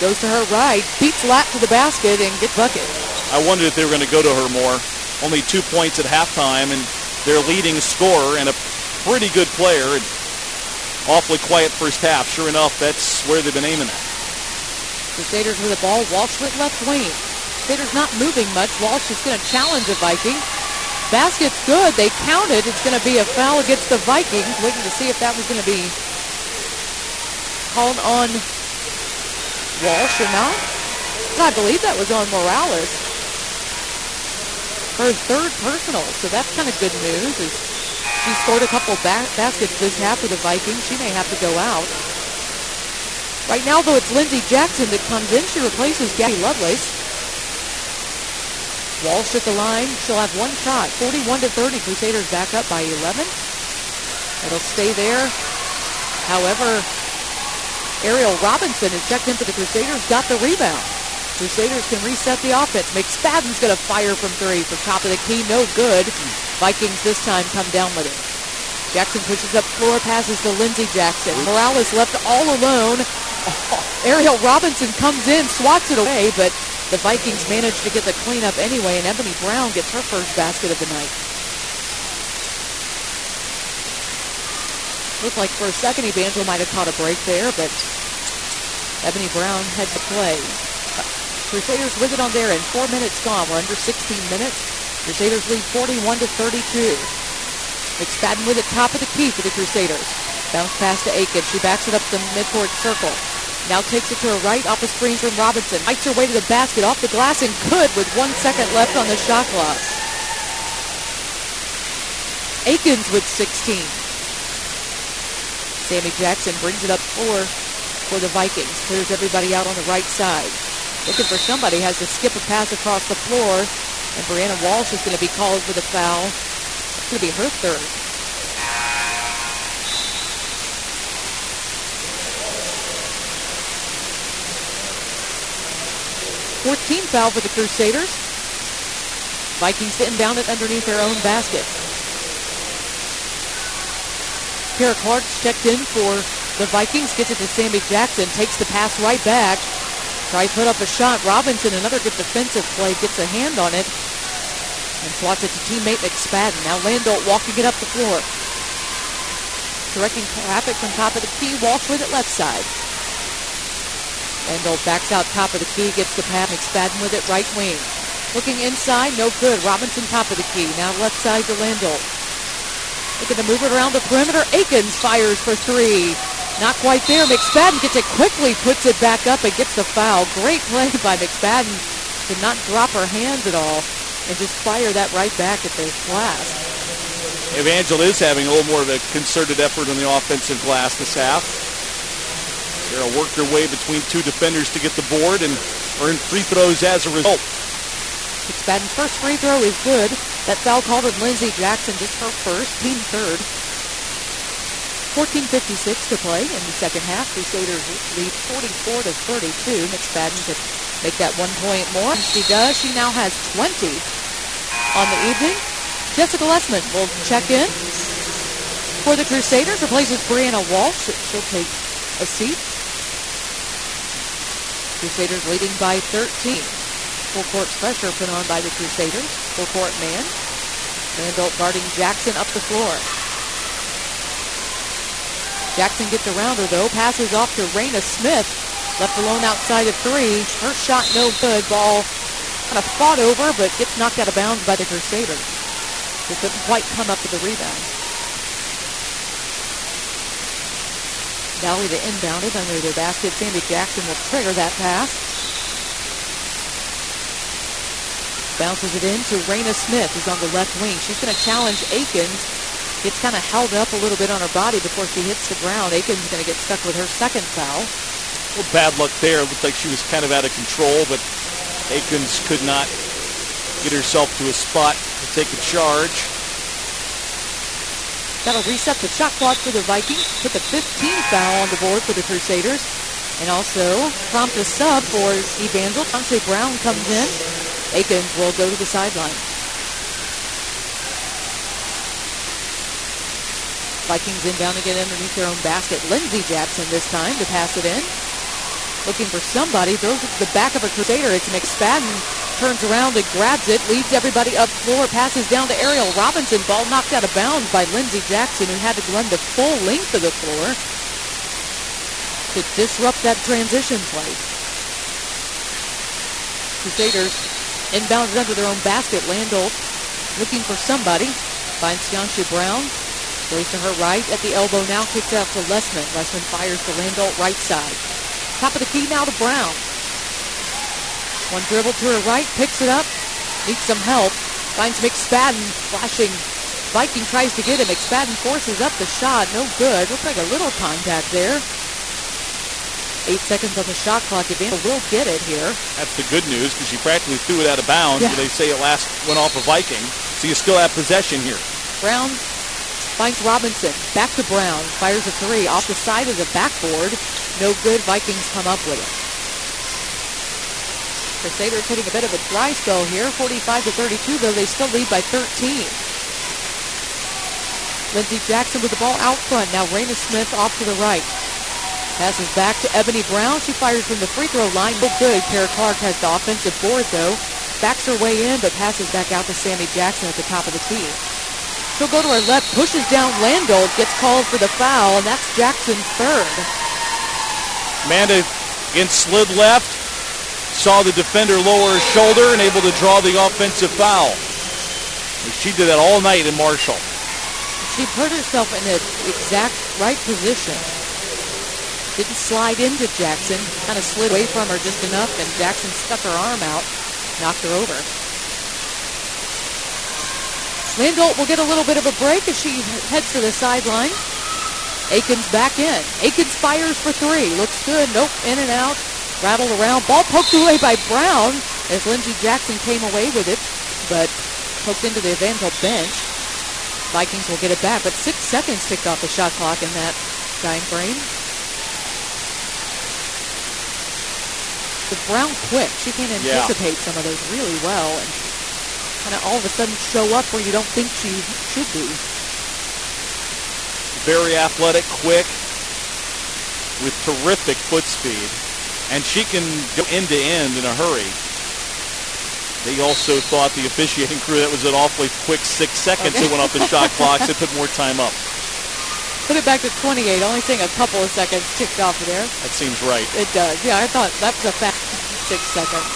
Goes to her right, beats Lack to the basket, and gets bucket. I wondered if they were going to go to her more. Only 2 points at halftime, and their leading scorer and a pretty good player. And awfully quiet first half. Sure enough, that's where they've been aiming at. Crusaders with the ball. Walsh with left wing. Crusaders not moving much. Walsh is going to challenge the Viking. Basket's good. They count it. It's going to be a foul against the Vikings. Waiting to see if that was going to be called on Walsh or not. I believe that was on Morales. Her third personal, so that's kind of good news. She scored a couple baskets this half for the Vikings. She may have to go out. Right now, though, it's Lindsey Jackson that comes in. She replaces Gabby Lovelace. Walsh at the line. She'll have one shot. 41-30. Crusaders back up by 11. It'll stay there. However, Ariel Robinson is checked in for the Crusaders. Got the rebound. Crusaders can reset the offense. McSpadden's going to fire from 3 from top of the key. No good. Vikings this time come down with it. Jackson pushes up floor, passes to Lindsey Jackson. Morales left all alone. Ariel Robinson comes in, swats it away, but the Vikings manage to get the cleanup anyway, and Ebony Brown gets her first basket of the night. Looked like for a second Evangel might have caught a break there, but Ebony Brown had to play. Crusaders with it on there, and 4 minutes gone. We're under 16 minutes. Crusaders lead 41-32. McSpadden with it, top of the key for the Crusaders. Bounce pass to Aiken. She backs it up the midcourt circle. Now takes it to her right, off the screen from Robinson. Fights her way to the basket, off the glass, and good with 1 second left on the shot clock. Aikens with 16. Sammy Jackson brings it up for the Vikings. Clears everybody out on the right side. Looking for somebody, has to skip a pass across the floor. And Brianna Walsh is going to be called for the foul. It's going to be her third. Fourteenth foul for the Crusaders. Vikings inbound it underneath their own basket. Kara Clark's checked in for the Vikings. Gets it to Sammy Jackson. Takes the pass right back. Tries to put up a shot. Robinson, another good defensive play, gets a hand on it and swats it to teammate McSpadden. Now Landolt walking it up the floor. Directing traffic from top of the key. Walsh with it left side. Landolt backs out top of the key, gets the pass. McSpadden with it right wing. Looking inside, no good. Robinson top of the key. Now left side to Landolt. Looking to move it around the perimeter. Aikens fires for three. Not quite there. McSpadden gets it quickly, puts it back up, and gets the foul. Great play by McSpadden to not drop her hands at all and just fire that right back at the glass. Evangel is having a little more of a concerted effort on the offensive glass this half. They'll work their way between two defenders to get the board and earn free throws as a result. McSpadden's first free throw is good. That foul called on Lindsey Jackson, just her first, team third. 14:56 to play in the second half. Crusaders lead 44-32. McSpadden could make that 1 point more. She does. She now has 20 on the evening. Jessica Lessman will check in for the Crusaders. Replaces Brianna Walsh. She'll take a seat. Crusaders leading by 13. Full court pressure put on by the Crusaders. Full court man. Landolt guarding Jackson up the floor. Jackson gets around her, though. Passes off to Raina Smith. Left alone outside of three. Her shot no good. Ball kind of fought over, but gets knocked out of bounds by the Crusaders. They couldn't quite come up with the rebound. Valley to inbound it under their basket. Sandy Jackson will trigger that pass. Bounces it in to Raina Smith, who's on the left wing. She's going to challenge Aikens. Gets kind of held up a little bit on her body before she hits the ground. Aikens is going to get stuck with her second foul. Well, bad luck there. It looked like she was kind of out of control, but Aikens could not get herself to a spot to take a charge. That'll reset the shot clock for the Vikings. Put the 15th foul on the board for the Crusaders. And also prompt a sub for Evangel. Chauncey Brown comes in. Aikens will go to the sideline. Vikings inbound again underneath their own basket. Lindsey Jackson this time to pass it in. Looking for somebody. Throws it to the back of a Crusader. It's McSpadden. Turns around and grabs it. Leads everybody up floor. Passes down to Ariel Robinson. Ball knocked out of bounds by Lindsey Jackson, who had to run the full length of the floor to disrupt that transition play. Crusaders inbounded under their own basket. Landolt looking for somebody. Finds Tianshu Brown. Goes to her right at the elbow now. Kicks out to Lessman. Lessman fires to Landolt right side. Top of the key now to Brown. One dribble to her right. Picks it up. Needs some help. Finds McSpadden. Flashing. Viking tries to get him. McSpadden forces up the shot. No good. Looks like a little contact there. 8 seconds on the shot clock. Evangel will get it here. That's the good news because she practically threw it out of bounds. Yeah. But they say it last went off a Viking. So you still have possession here. Brown finds Robinson. Back to Brown. Fires a three off the side of the backboard. No good. Vikings come up with it. Crusaders hitting a bit of a dry spell here. 45-32, though they still lead by 13. Lindsey Jackson with the ball out front. Now Raina Smith off to the right. Passes back to Ebony Brown. She fires from the free throw line. No good. Kara Clark has the offensive board, though. Backs her way in, but passes back out to Sammy Jackson at the top of the key. She'll go to her left, pushes down Landolt, gets called for the foul, and that's Jackson's third. Amanda again slid left, saw the defender lower her shoulder and able to draw the offensive foul. She did that all night in Marshall. She put herself in the exact right position. Didn't slide into Jackson, kind of slid away from her just enough, and Jackson stuck her arm out, knocked her over. Landolt will get a little bit of a break as she heads to the sideline. Aikens back in. Aikens fires for three. Looks good. Nope. In and out. Rattled around. Ball poked away by Brown as Lindsey Jackson came away with it, but poked into the Evangel bench. Vikings will get it back, but 6 seconds ticked off the shot clock in that time frame. But Brown quick. She can anticipate some of those really well and kind of all of a sudden show up where you don't think she should be. Very athletic, quick, with terrific foot speed. And she can go end to end in a hurry. They also thought the officiating crew that was an awfully quick 6 seconds that went off the shot clocks. They put more time up. Put it back to 28, only seeing a couple of seconds ticked off there. That seems right. It does. Yeah, I thought that was a fast 6 seconds.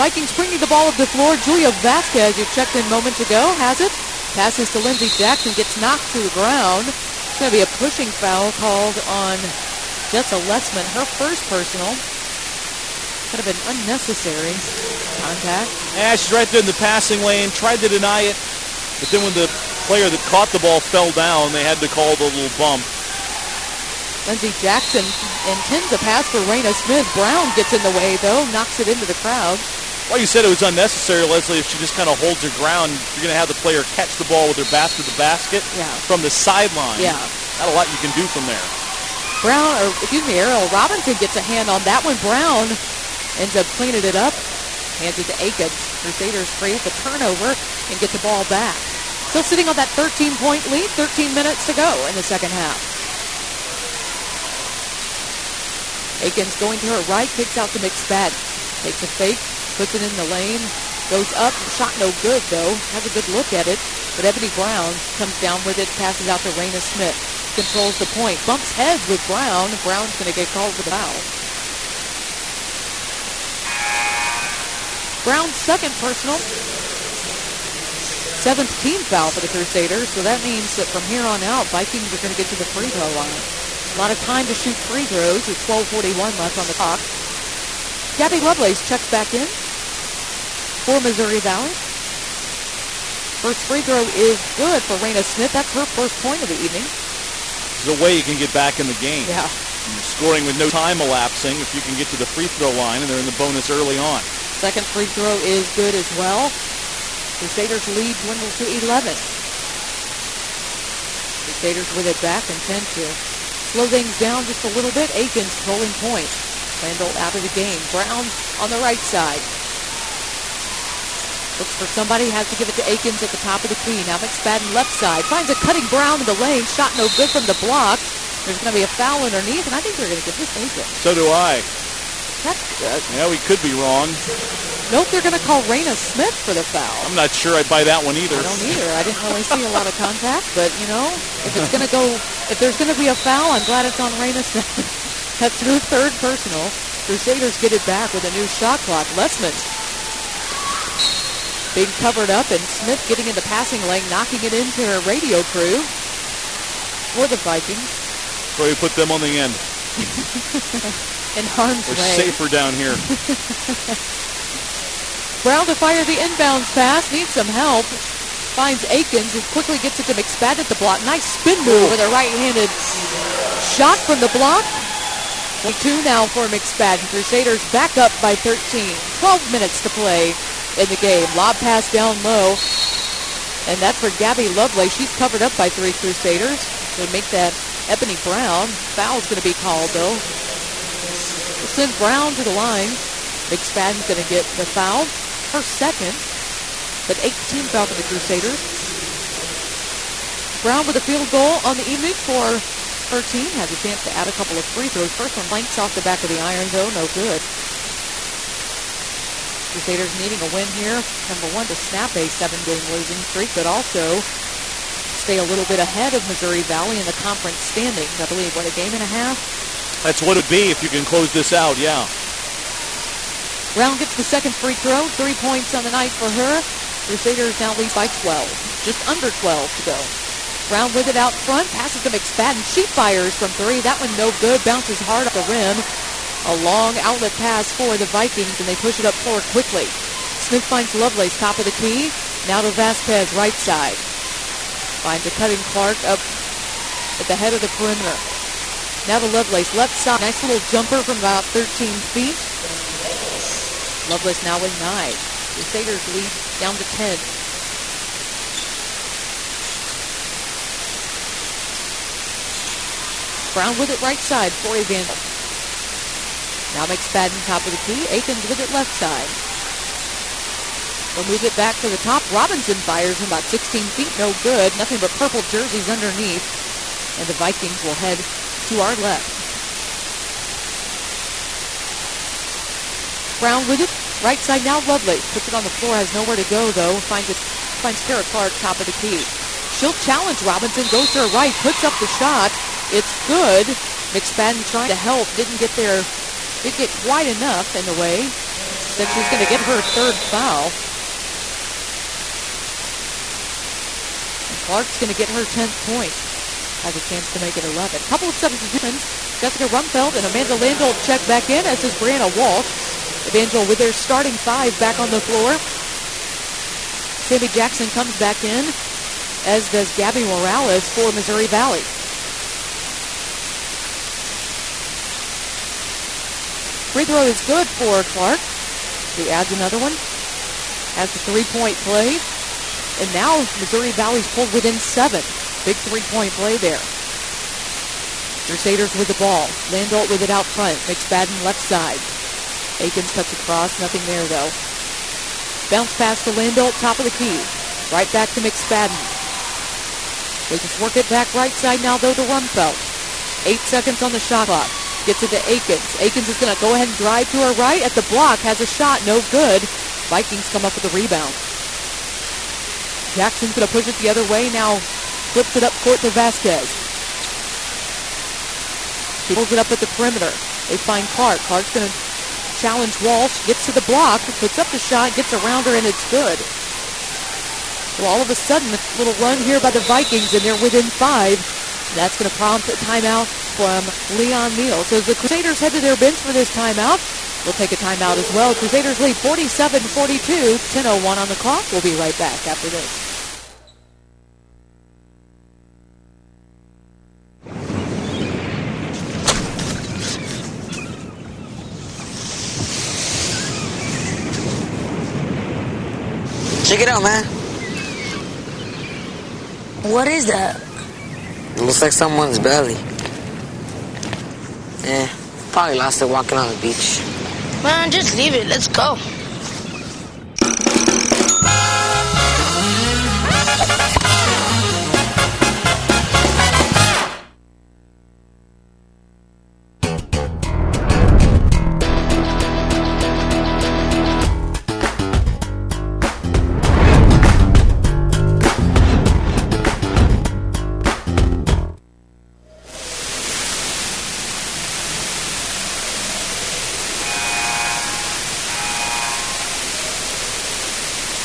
Vikings bringing the ball up the floor. Julia Vasquez, who checked in moments ago, has it. Passes to Lindsey Jackson, gets knocked to the ground. It's going to be a pushing foul called on Jessa Lessman, her first personal. Kind of an unnecessary contact. Yeah, she's right there in the passing lane, tried to deny it, but then when the player that caught the ball fell down, they had to call the little bump. Lindsey Jackson intends a pass for Raina Smith. Brown gets in the way, though, knocks it into the crowd. Well, you said it was unnecessary, Leslie. If she just kind of holds her ground, you're going to have the player catch the ball with her back to the basket from the sideline. Yeah. Not a lot you can do from there. Errol Robinson gets a hand on that one. Brown ends up cleaning it up, hands it to Aikens. Crusaders create the turnover and get the ball back. Still sitting on that 13-point lead, 13 minutes to go in the second half. Aikens going to her right, kicks out to McSpadden. Takes a fake, puts it in the lane, goes up, shot no good though, has a good look at it, but Ebony Brown comes down with it, passes out to Raina Smith, controls the point, bumps heads with Brown. Brown's going to get called for the foul. Brown's second personal, 7th team foul for the Crusaders, so that means that from here on out, Vikings are going to get to the free throw line. A lot of time to shoot free throws with 12:41 left on the clock. Gabby Lovelace checks back in for Missouri Valley. First free throw is good for Raina Smith. That's her first point of the evening. There's a way you can get back in the game. Yeah. You're scoring with no time elapsing if you can get to the free throw line, and they're in the bonus early on. Second free throw is good as well. Crusaders lead dwindles to 11. Crusaders with it back and tend to slow things down just a little bit. Aikens controlling point. Landolt out of the game. Brown on the right side. Looks for somebody, has to give it to Aikens at the top of the key. Now McSpadden left side. Finds a cutting Brown in the lane. Shot no good from the block. There's going to be a foul underneath, and I think they're going to give this Aikens. So do I. That's good. Yeah, we could be wrong. Nope, they're going to call Raina Smith for the foul. I'm not sure I'd buy that one either. I don't either. I didn't really see a lot of contact, but, you know, if it's going to go, if there's going to be a foul, I'm glad it's on Raina Smith. That's her third personal. Crusaders get it back with a new shot clock. Lessman being covered up, and Smith getting in the passing lane, knocking it into her radio crew for the Vikings. So you put them on the end. In harm's We're way. safer down here. Brown to fire the inbounds pass. Needs some help. Finds Aikens, who quickly gets it to McSpadden at the block. Nice spin move with a right-handed shot from the block. 2 now for McSpadden. Crusaders back up by 13. 12 minutes to play in the game. Lob pass down low. And that's for Gabby Lovelace. She's covered up by 3 Crusaders. They make that Ebony Brown. Foul's going to be called, though. We'll send Brown to the line. McSpadden's going to get the foul. Her second. But 18 foul for the Crusaders. Brown with a field goal on the evening for her team. Has a chance to add a couple of free throws. First one blanks off the back of the iron, though. No good. Crusaders needing a win here. Number one, to snap a 7-game losing streak, but also stay a little bit ahead of Missouri Valley in the conference standings. I believe, a game and a half? That's what it'd be if you can close this out, yeah. Brown gets the second free throw. 3 points on the night for her. Crusaders now lead by 12. Just under 12 to go. Brown with it out front. Passes to McSpadden. She fires from three. That one no good. Bounces hard off the rim. A long outlet pass for the Vikings, and they push it up forward quickly. Smith finds Lovelace, top of the key. Now to Vasquez, right side. Finds a cutting Clark up at the head of the perimeter. Now to Lovelace, left side. Nice little jumper from about 13 feet. Lovelace now with 9. Crusaders lead down to 10. Brown with it right side for Evangel. Now McSpadden top of the key. Akins with it left side. They'll move it back to the top. Robinson fires from about 16 feet. No good. Nothing but purple jerseys underneath. And the Vikings will head to our left. Brown with it. Right side now Lovelace. Puts it on the floor. Has nowhere to go though. Finds Kara Clark top of the key. She'll challenge Robinson. Goes to her right. Puts up the shot. It's good. McSpadden trying to help. Didn't get there. Didn't get quite enough in the way that she's going to get her third foul. And Clark's going to get her 10th point. Has a chance to make it 11. Couple of substitutions. Jessica Rumfeld and Amanda Landolt check back in, as does Brianna Walsh. Evangel with their starting 5 back on the floor. Sammy Jackson comes back in, as does Gabby Morales for Missouri Valley. Free throw is good for Clark. He adds another one. Has the 3-point play. And now Missouri Valley's pulled within 7. Big 3-point play there. Crusaders with the ball. Landolt with it out front. McSpadden left side. Akins cuts across. Nothing there though. Bounce pass to Landolt, top of the key. Right back to McSpadden. They just work it back right side now though to Rumfeld. 8 seconds on the shot clock. Gets it to Akins. Akins is going to go ahead and drive to her right at the block. Has a shot. No good. Vikings come up with a rebound. Jackson's going to push it the other way. Now flips it up court to Vasquez. She pulls it up at the perimeter. They find Clark. Clark's going to challenge Walsh. Gets to the block. Puts up the shot. Gets around her, and it's good. Well, all of a sudden, a little run here by the Vikings, and they're within 5. That's going to prompt a timeout from Leon Neal. So as the Crusaders head to their bench for this timeout, we'll take a timeout as well. Crusaders lead 47-42, 10:01 on the clock. We'll be right back after this. Check it out, man. What is that? It looks like someone's belly. Probably lost it walking on the beach. Man, just leave it. Let's go.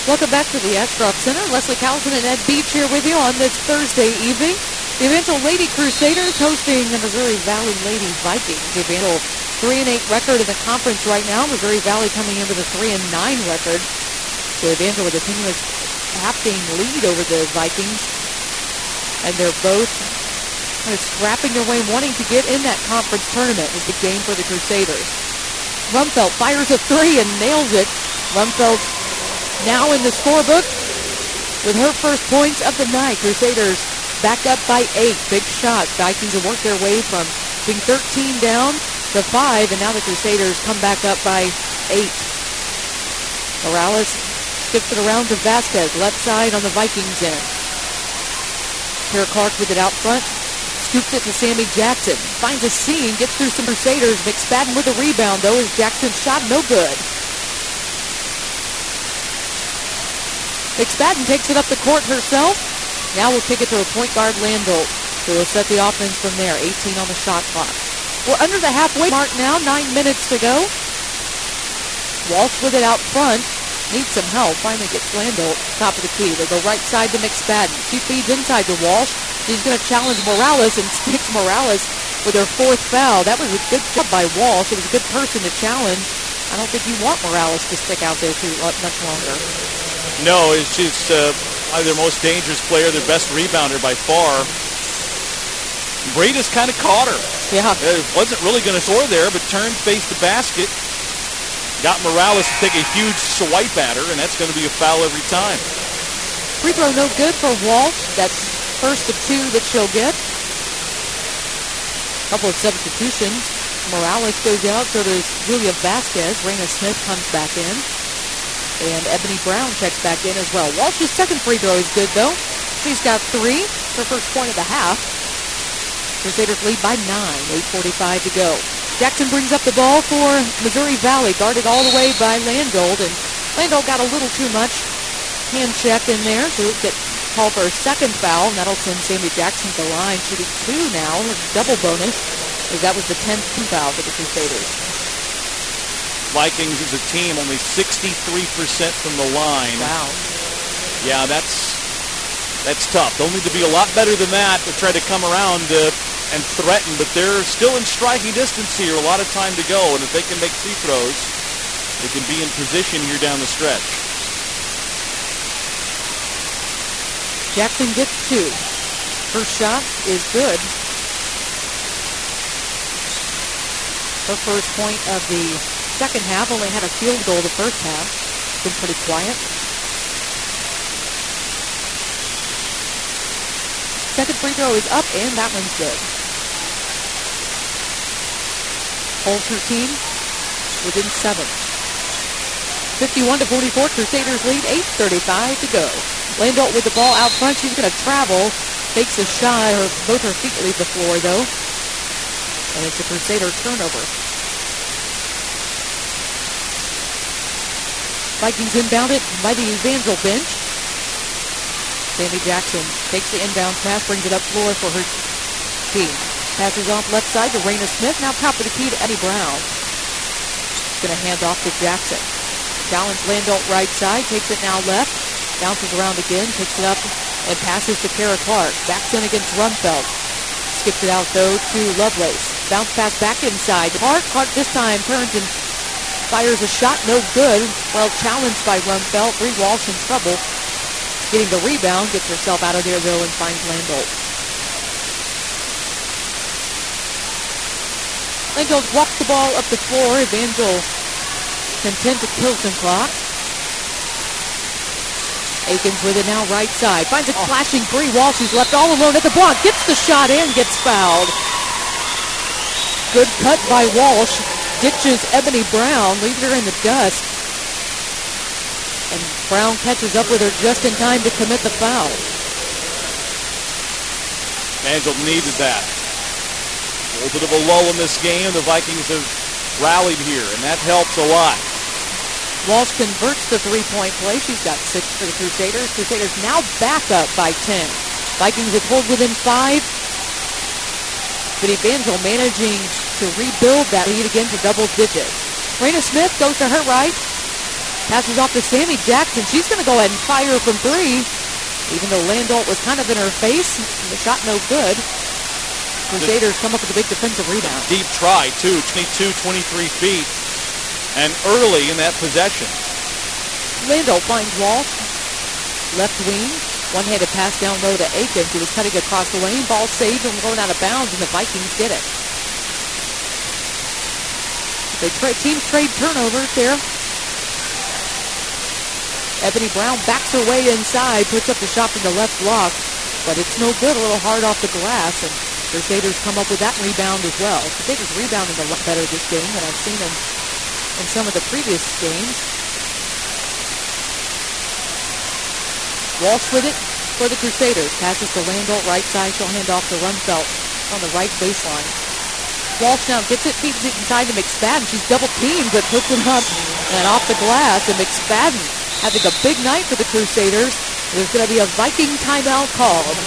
Welcome back to the Ashcroft Center. Leslie Carlson and Ed Beach here with you on this Thursday evening. The Evangel Lady Crusaders hosting the Missouri Valley Lady Vikings. The Evangel 3-8 record in the conference right now. Missouri Valley coming in with a 3-9 record. So Evangel with a continuous half-game lead over the Vikings. And they're both kind of scrapping their way, wanting to get in that conference tournament. It's a game for the Crusaders. Rumfeld fires a 3 and nails it. Rumfeld now in the scorebook with her first points of the night. Crusaders back up by 8. Big shot. Vikings have worked their way from being 13 down to 5, and now the Crusaders come back up by 8. Morales skips it around to Vasquez, left side on the Vikings end. Kara Clark with it out front. Scoops it to Sammy Jackson. Finds a seam, gets through some Crusaders. McSpadden with a rebound, though, as Jackson's shot no good. McSpadden takes it up the court herself. Now we'll kick it to a point guard, Landolt, who will set the offense from there. 18 on the shot clock. We're under the halfway mark now. 9 minutes to go. Walsh with it out front. Needs some help. Finally gets Landolt top of the key. They go right side to McSpadden. She feeds inside to Walsh. She's going to challenge Morales and sticks Morales with her fourth foul. That was a good job by Walsh. It was a good person to challenge. I don't think you want Morales to stick out there too much longer. No, she's probably their most dangerous player, their best rebounder by far. Breda's kind of caught her. Yeah. Wasn't really going to score there, but turned, faced the basket. Got Morales to take a huge swipe at her, and that's going to be a foul every time. Free throw no good for Walsh. That's first of two that she'll get. Couple of substitutions. Morales goes out, so does Julia Vasquez. Raina Smith comes back in. And Ebony Brown checks back in as well. Walsh's second free throw is good, though. She's got 3. Her first point of the half. Crusaders lead by 9. 8:45 to go. Jackson brings up the ball for Missouri Valley. Guarded all the way by Landolt. And Landolt got a little too much hand check in there to get called for a second foul. And that'll send Sammy Jackson to the line. Shooting 2 now. Double bonus. As that was the 10th foul for the Crusaders. Vikings as a team only 63% from the line. Wow. Yeah, that's tough. They'll need to be a lot better than that to try to come around and threaten, but they're still in striking distance here. A lot of time to go, and if they can make free throws, they can be in position here down the stretch. Jackson gets 2. First shot is good. Her first point of the second half. Only had a field goal the first half. Been pretty quiet. Second free throw is up, and that one's good. Holds her team within 7. 51-44, Crusaders lead. 8:35 to go. Landolt with the ball out front. She's going to travel. Takes a shot. Both her feet leave the floor, though. And it's a Crusader turnover. Vikings inbound it by the Evangel bench. Sammy Jackson takes the inbound pass, brings it up floor for her team. Passes off left side to Raina Smith. Now top of the key to Eddie Brown. Going to hand off to Jackson. Challenge Landolt right side. Takes it now left. Bounces around again. Picks it up and passes to Kara Clark. Backs in against Rumfeld. Skips it out, though, to Lovelace. Bounce pass back inside. Clark this time turns and fires a shot. No good. Well challenged by Rumfeld. Bree Walsh in trouble. Getting the rebound. Gets herself out of there, though, and finds Landolt. Landolt walks the ball up the floor. Evangel content to kill some clock. Akins with it now right side. Finds a flashing Bree Walsh. She's left all alone at the block. Gets the shot in. Gets fouled. Good cut by Walsh. Ditches Ebony Brown. Leaves her in the dust. And Brown catches up with her just in time to commit the foul. Evangel needed that. A little bit of a lull in this game. The Vikings have rallied here, and that helps a lot. Walsh converts the three-point play. She's got 6 for the Crusaders. Crusaders now back up by 10. Vikings have pulled within 5. But Evangel managing to rebuild that lead again to double digits. Raina Smith goes to her right. Passes off to Sammy Jackson. She's going to go ahead and fire from 3. Even though Landolt was kind of in her face, the shot no good. Crusaders come up with a big defensive rebound. Deep try, too. 22, 23 feet. And early in that possession. Landolt finds Walsh. Left wing. One-handed pass down low to Akins, who was cutting across the lane. Ball saved and going out of bounds, and the Vikings get it. Teams trade turnovers there. Ebony Brown backs her way inside, puts up the shot from the left block, but it's no good. A little hard off the glass, and Crusaders come up with that rebound as well. Crusaders rebounding a lot better this game than I've seen them in some of the previous games. Walsh with it for the Crusaders. Passes to Landolt, right side. She'll hand off to Rumfeld on the right baseline. Walsh now gets it, feeds it inside to McSpadden. She's double teamed, but puts it up and off the glass. And McSpadden having a big night for the Crusaders. There's going to be a Viking timeout called.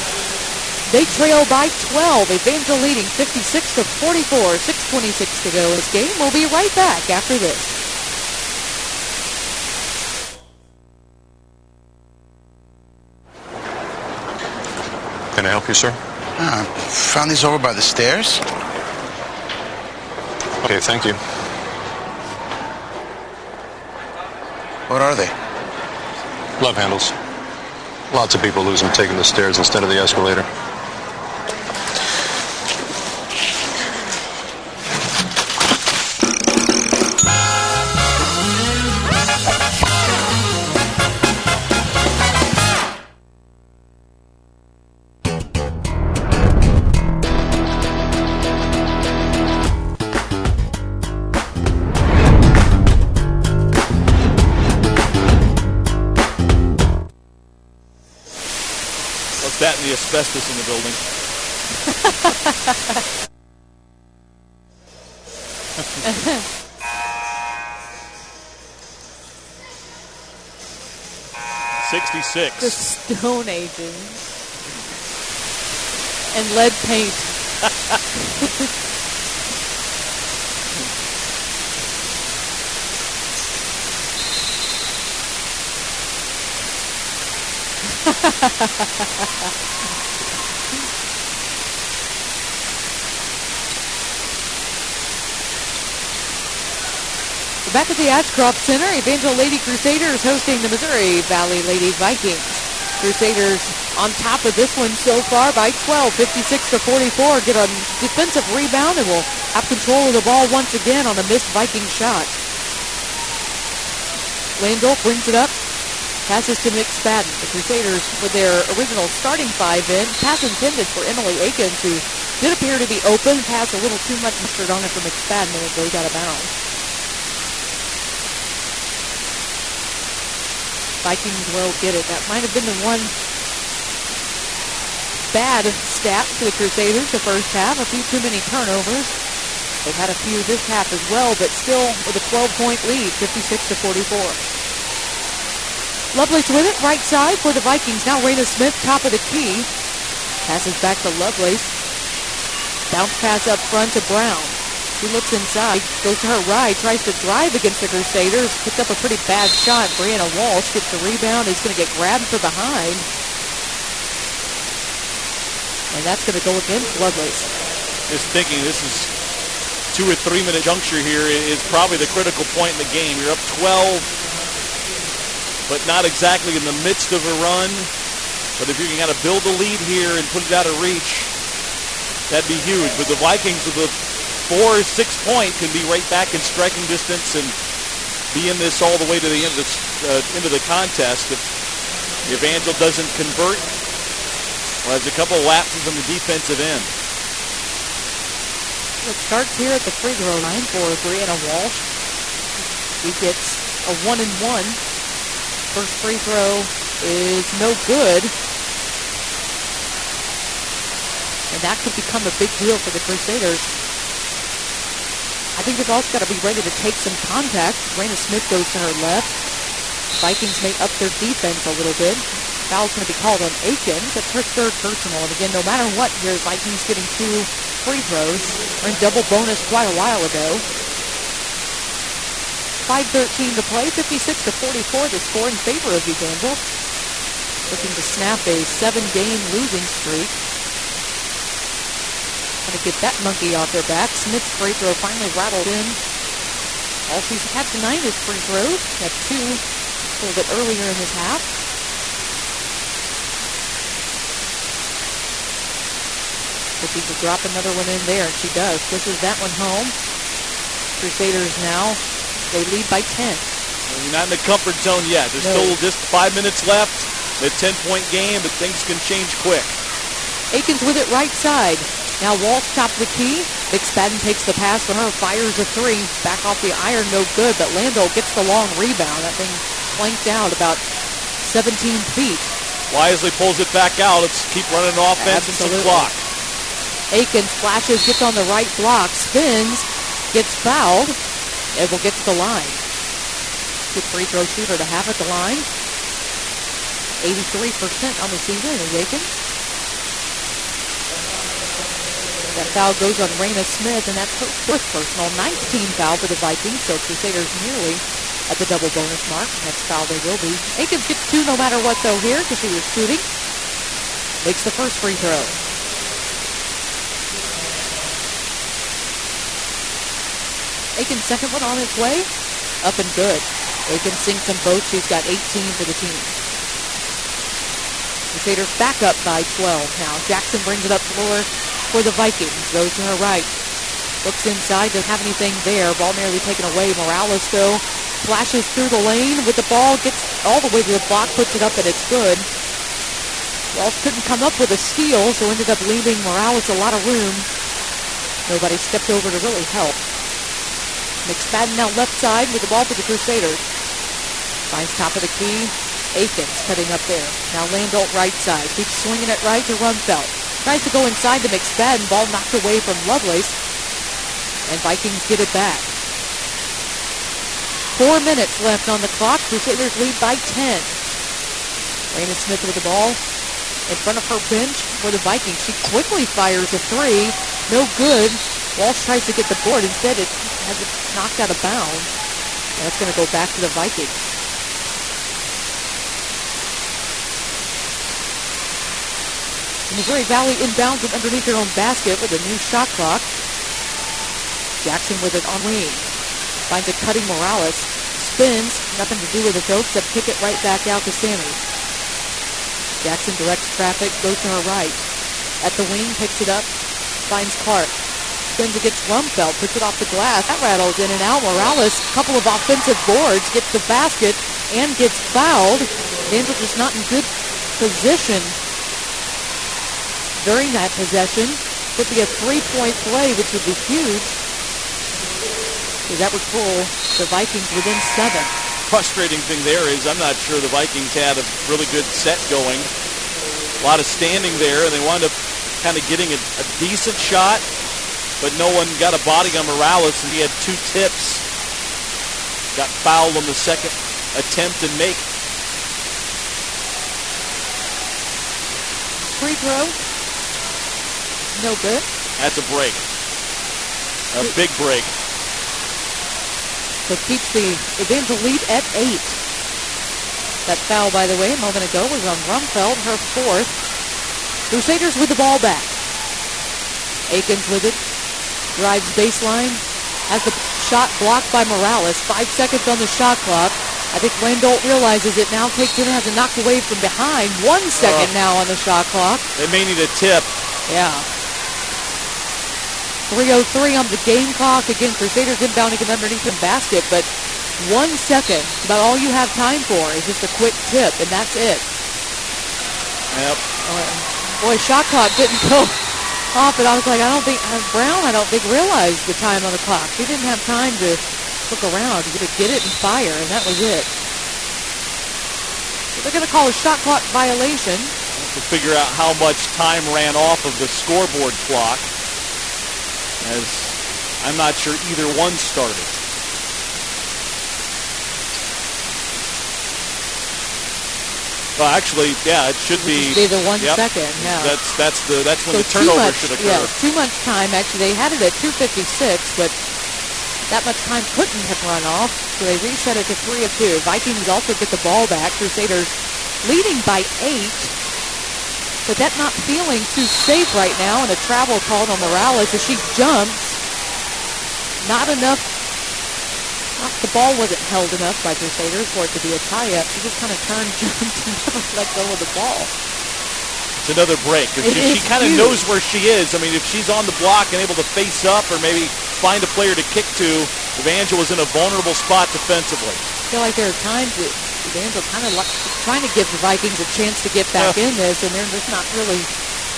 They trail by 12. Evangel leading 56-44. 6:26 to go in this game. We'll be right back after this. Can I help you, sir? Found these over by the stairs. Okay, thank you. What are they? Love handles. Lots of people lose them taking the stairs instead of the escalator. That and the asbestos in the building. '66. The Stone Ages. And lead paint. Back at the Ashcroft Center, Evangel Lady Crusaders hosting the Missouri Valley Lady Vikings. Crusaders on top of this one so far by 12, 56-44. Get a defensive rebound and will have control of the ball once again on a missed Viking shot. Landolf brings it up, passes to McSpadden. The Crusaders with their original starting five in. Pass intended for Emily Akins, who did appear to be open. Pass a little too much mustard on it for McSpadden, and it goes out of bounds. Vikings will get it. That might have been the one bad stat for the Crusaders the first half. A few too many turnovers. They've had a few this half as well, but still with a 12-point lead, 56-44. Lovelace with it, right side for the Vikings. Now Raina Smith, top of the key. Passes back to Lovelace. Bounce pass up front to Brown. She looks inside, goes to her right, tries to drive against the Crusaders. Picked up a pretty bad shot. Brianna Walsh gets the rebound. Is going to get grabbed from behind. And that's going to go against Lovelace. Just thinking this is 2 or 3 minute juncture here is probably the critical point in the game. You're up 12, but not exactly in the midst of a run. But if you can kind of build a lead here and put it out of reach, that'd be huge. But the Vikings with the 4 or 6 point can be right back in striking distance and be in this all the way to the end of the contest. If Evangel doesn't convert or has a couple of lapses on the defensive end. It starts here at the free throw line for Brianna Walsh. She gets a 1-and-1. First free throw is no good. And that could become a big deal for the Crusaders. I think they've also got to be ready to take some contact. Raina Smith goes to her left. Vikings may up their defense a little bit. Foul's going to be called on Akins. That's her third personal. And again, no matter what here, Vikings getting 2 free throws. We're in double bonus quite a while ago. 5:13 to play, 56-44 the score in favor of Evangel. Looking to snap a 7-game losing streak. Trying to get that monkey off their back. Smith's free throw finally rattled in. All she's had tonight is free throws. Had 2 a little bit earlier in this half. If she could drop another one in there, and she does. Pushes that one home. Crusaders now, they lead by 10. Well, you're not in the comfort zone yet. There's still just 5 minutes left. A 10-point game, but things can change quick. Akins with it right side. Now Walsh top of the key. McSpadden takes the pass from her, fires a 3. Back off the iron, no good, but Lando gets the long rebound. That thing flanked out about 17 feet. Wisely pulls it back out. Let's keep running offense and some clock. Akins flashes, gets on the right block, spins, gets fouled, and will get to the line. Good free throw shooter to have at the line. 83% on the season is Akins. That foul goes on Raina Smith, and that's her first personal. 19 foul for the Vikings, so Crusaders nearly at the double bonus mark. Next foul they will be. Akins gets 2 no matter what, though, here, because she was shooting. Makes the first free throw. Akins' second one on its way. Up and good. Akins sinks them both. She's got 18 for the team. Crusaders back up by 12 now. Jackson brings it up floor for the Vikings. Goes to her right. Looks inside. Doesn't have anything there. Ball nearly taken away. Morales, though, flashes through the lane with the ball. Gets all the way to the block. Puts it up, and it's good. Walsh couldn't come up with a steal, so ended up leaving Morales a lot of room. Nobody stepped over to really help. McSpadden now left side with the ball for the Crusaders. Finds top of the key. Akins cutting up there. Now Landolt right side. Keeps swinging it right to Rumfeld. Tries to go inside to McSpadden. Ball knocked away from Lovelace. And Vikings get it back. 4 minutes left on the clock. Crusaders lead by 10. Raina Smith with the ball in front of her bench for the Vikings. She quickly fires a 3. No good. Walsh tries to get the board. Instead, it has it knocked out of bounds. That's going to go back to the Vikings. Missouri Valley inbounds it underneath their own basket with a new shot clock. Jackson with it on wing. Finds a cutting Morales. Spins. Nothing to do with it, though, except kick it right back out to Sammy. Jackson directs traffic. Goes to her right. At the wing, picks it up. Finds Clark. Spins against Rumfeld, puts it off the glass. That rattles in and out. Morales, a couple of offensive boards, gets the basket and gets fouled. Evangel just not in good position during that possession. Could be a 3-point play, which would be huge, because that would pull the Vikings within 7. Frustrating thing there is I'm not sure the Vikings had a really good set going. A lot of standing there, and they wound up kind of getting a decent shot, but no one got a body on Morales, and he had 2 tips. Got fouled on the second attempt and make. Free throw. No good. That's a break. A big break. So keeps the Evangel lead at 8. That foul, by the way, a moment ago was on Rumfeld, her 4th. Crusaders with the ball back. Akins with it. Drives baseline. Has the shot blocked by Morales. 5 seconds on the shot clock. I think Landolt realizes it now. Takes it and has it knocked away from behind. 1 second now on the shot clock. They may need a tip. Yeah. 3:03 on the game clock. Again, Crusaders inbounding it underneath the basket, but 1 second, about all you have time for is just a quick tip, and that's it. Yep. Boy, shot clock didn't go off, and I was like, Brown, I don't think realized the time on the clock. She didn't have time to look around to get it and fire, and that was it. So they're going to call a shot clock violation. To figure out how much time ran off of the scoreboard clock, as I'm not sure either one started. Well, actually, yeah, it should be the 1 second. Yeah, that's when the turnover should occur. Yeah, too much time. Actually, they had it at 2:56, but that much time couldn't have run off, so they reset it to 3-2. Vikings also get the ball back. Crusaders leading by 8, but that not feeling too safe right now, and a travel called on Morales as she jumps. Not enough. The ball wasn't held enough by Crusaders for it to be a tie-up. She just kind of turned, jumped, and never let go of the ball. It's another break. She kind of knows where she is. I mean, if she's on the block and able to face up or maybe find a player to kick to, Evangel was in a vulnerable spot defensively. I feel like there are times that Evangel kind of trying to give the Vikings a chance to get back in this, and they're just not really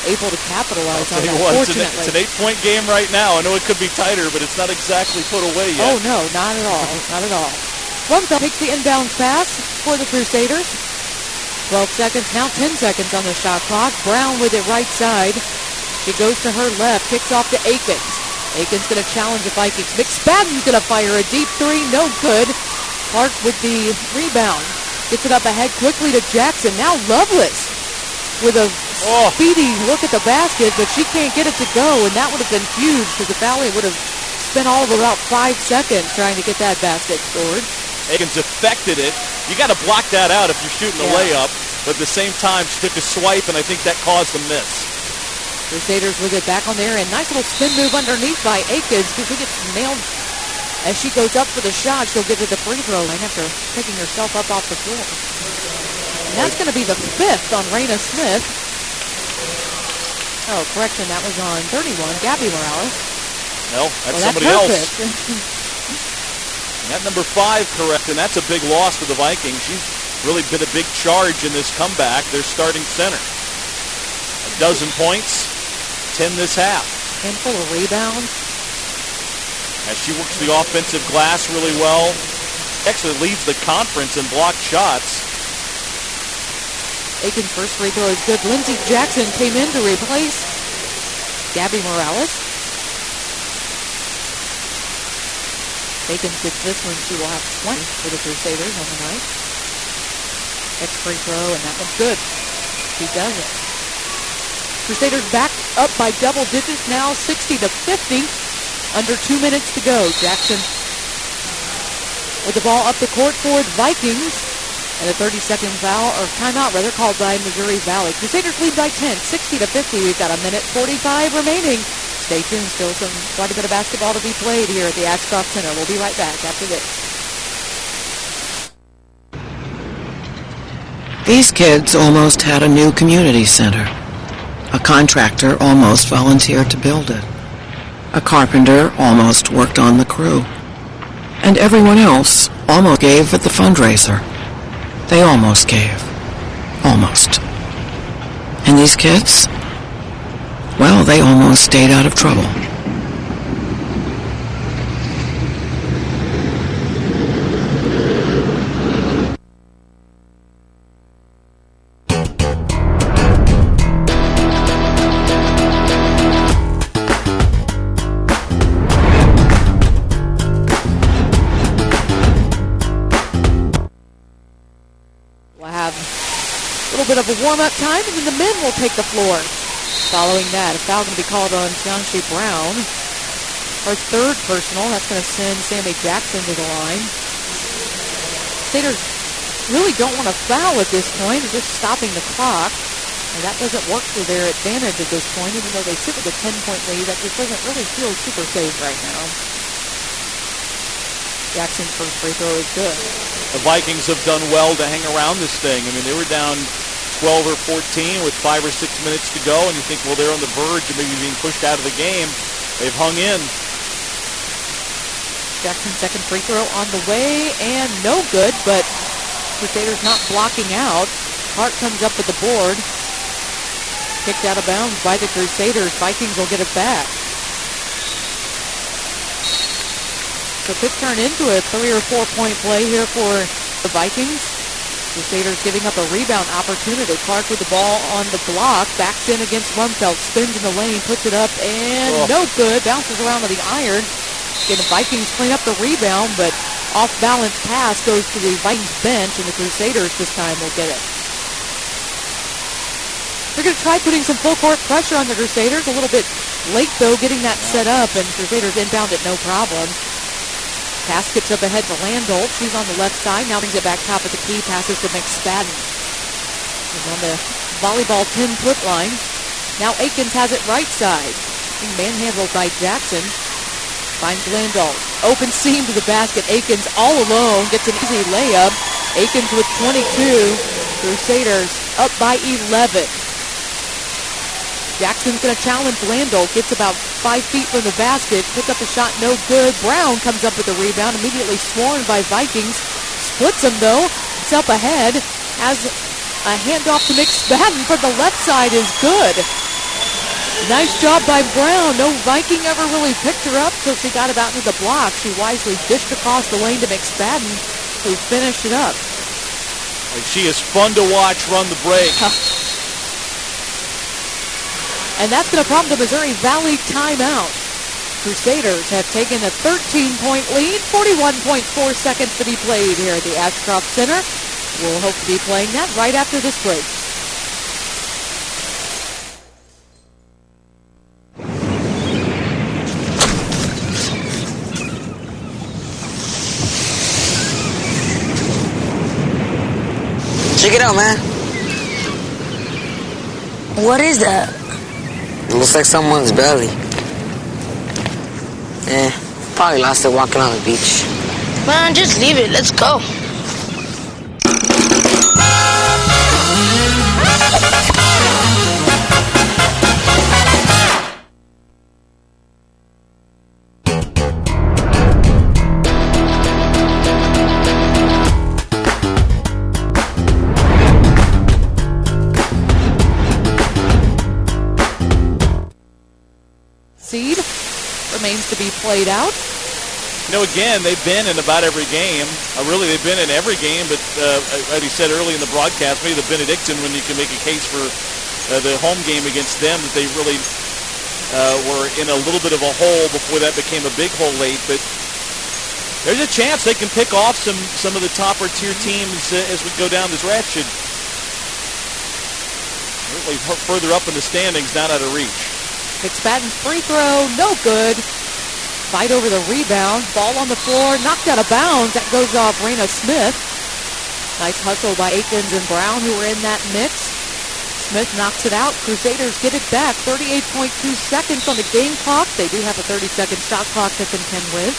able to capitalize on that, fortunately. It's an 8-point game right now. I know it could be tighter, but it's not exactly put away yet. Oh, no, not at all. Not at all. Rumfeld takes the inbound pass for the Crusaders. 12 seconds, now 10 seconds on the shot clock. Brown with it right side. She goes to her left, kicks off to Akins. Akins going to challenge the Vikings. McSpadden's going to fire a deep 3, no good. Clark with the rebound. Gets it up ahead quickly to Jackson. Now Lovelace with a speedy look at the basket, but she can't get it to go, and that would have been huge because the Valley would have spent all of about 5 seconds trying to get that basket scored. Aikens affected it. You got to block that out if you're shooting a layup, but at the same time, she took a swipe, and I think that caused a miss. Crusaders with it back on there, and nice little spin move underneath by Aikens because he gets nailed as she goes up for the shot. She'll get to the free throw line after picking herself up off the floor. And that's going to be the 5th on Raina Smith. Oh, correction, that was on 31, Gabby Morales. No, that's somebody else. And that number 5, correct, and that's a big loss for the Vikings. She's really been a big charge in this comeback. Their starting center. 12 points, 10 this half. Handful of rebounds. As she works the offensive glass really well. Actually leads the conference in blocked shots. Aiken's first free throw is good. Lindsey Jackson came in to replace Gabby Morales. Aikens gets this one. She will have 20 for the Crusaders on the night. Next free throw, and that one's good. She does it. Crusaders back up by double digits now, 60-50. Under 2 minutes to go. Jackson with the ball up the court for the Vikings. And a 30-second foul, or timeout rather, called by Missouri Valley. Crusaders lead by 10, 60-50. We've got a minute 45 remaining. Stay tuned. Still quite a bit of basketball to be played here at the Ashcroft Center. We'll be right back after this. These kids almost had a new community center. A contractor almost volunteered to build it. A carpenter almost worked on the crew. And everyone else almost gave at the fundraiser. They almost gave. Almost. And these kids? Well, they almost stayed out of trouble. Bit of a warm-up time, and then the men will take the floor. Following that, a foul going to be called on Tianchi Brown. Her third personal. That's going to send Sammy Jackson to the line. Staters really don't want to foul at this point. They're just stopping the clock. And that doesn't work for their advantage at this point, even though they sit with a 10-point lead. That just doesn't really feel super safe right now. Jackson's first free throw is good. The Vikings have done well to hang around this thing. I mean, they were down 12 or 14 with 5 or 6 minutes to go, and you think, well, they're on the verge of maybe being pushed out of the game. They've hung in. Jackson's second free throw on the way, and no good, but Crusaders not blocking out. Hart comes up with the board. Kicked out of bounds by the Crusaders. Vikings will get it back. So it could turn into a 3 or 4 point play here for the Vikings. Crusaders giving up a rebound opportunity. Clark with the ball on the block. Backs in against Rumfeld. Spins in the lane. Puts it up and no good. Bounces around to the iron. Again, the Vikings clean up the rebound, but off-balance pass goes to the Vikings bench, and the Crusaders this time will get it. They're going to try putting some full-court pressure on the Crusaders. A little bit late, though, getting that set up, and Crusaders inbound it no problem. Pass gets up ahead to Landolt. She's on the left side. Now brings it back top of the key. Passes to McSpadden. She's on the volleyball 10-foot line. Now Aikens has it right side. Being manhandled by Jackson. Finds Landolt. Open seam to the basket. Aikens all alone. Gets an easy layup. Aikens with 22. Crusaders up by 11. Jackson's going to challenge Landolt. Gets about 5 feet from the basket. Puts up a shot, no good. Brown comes up with the rebound. Immediately swarmed by Vikings. Splits them, though. It's up ahead. Has a handoff to McSpadden from the left side is good. Nice job by Brown. No Viking ever really picked her up until she got about into the block. She wisely dished across the lane to McSpadden, who finished it up. She is fun to watch run the break. And that's going to prompt the Missouri Valley timeout. Crusaders have taken a 13-point lead, 41.4 seconds to be played here at the Ashcroft Center. We'll hope to be playing that right after this break. Check it out, man. What is that? It looks like someone's belly. Probably lost it walking on the beach. Man, just leave it. Let's go. Seed remains to be played out. You know, again, they've been in about every game. Really, they've been in every game, but as you said early in the broadcast, maybe the Benedictine, when you can make a case for the home game against them, that they really were in a little bit of a hole before that became a big hole late. But there's a chance they can pick off some of the topper-tier teams as we go down the stretch. And really further up in the standings, not out of reach. McSpadden's free throw, no good. Fight over the rebound. Ball on the floor, knocked out of bounds. That goes off Raina Smith. Nice hustle by Akins and Brown, who were in that mix. Smith knocks it out. Crusaders get it back. 38.2 seconds on the game clock. They do have a 30-second shot clock to contend with.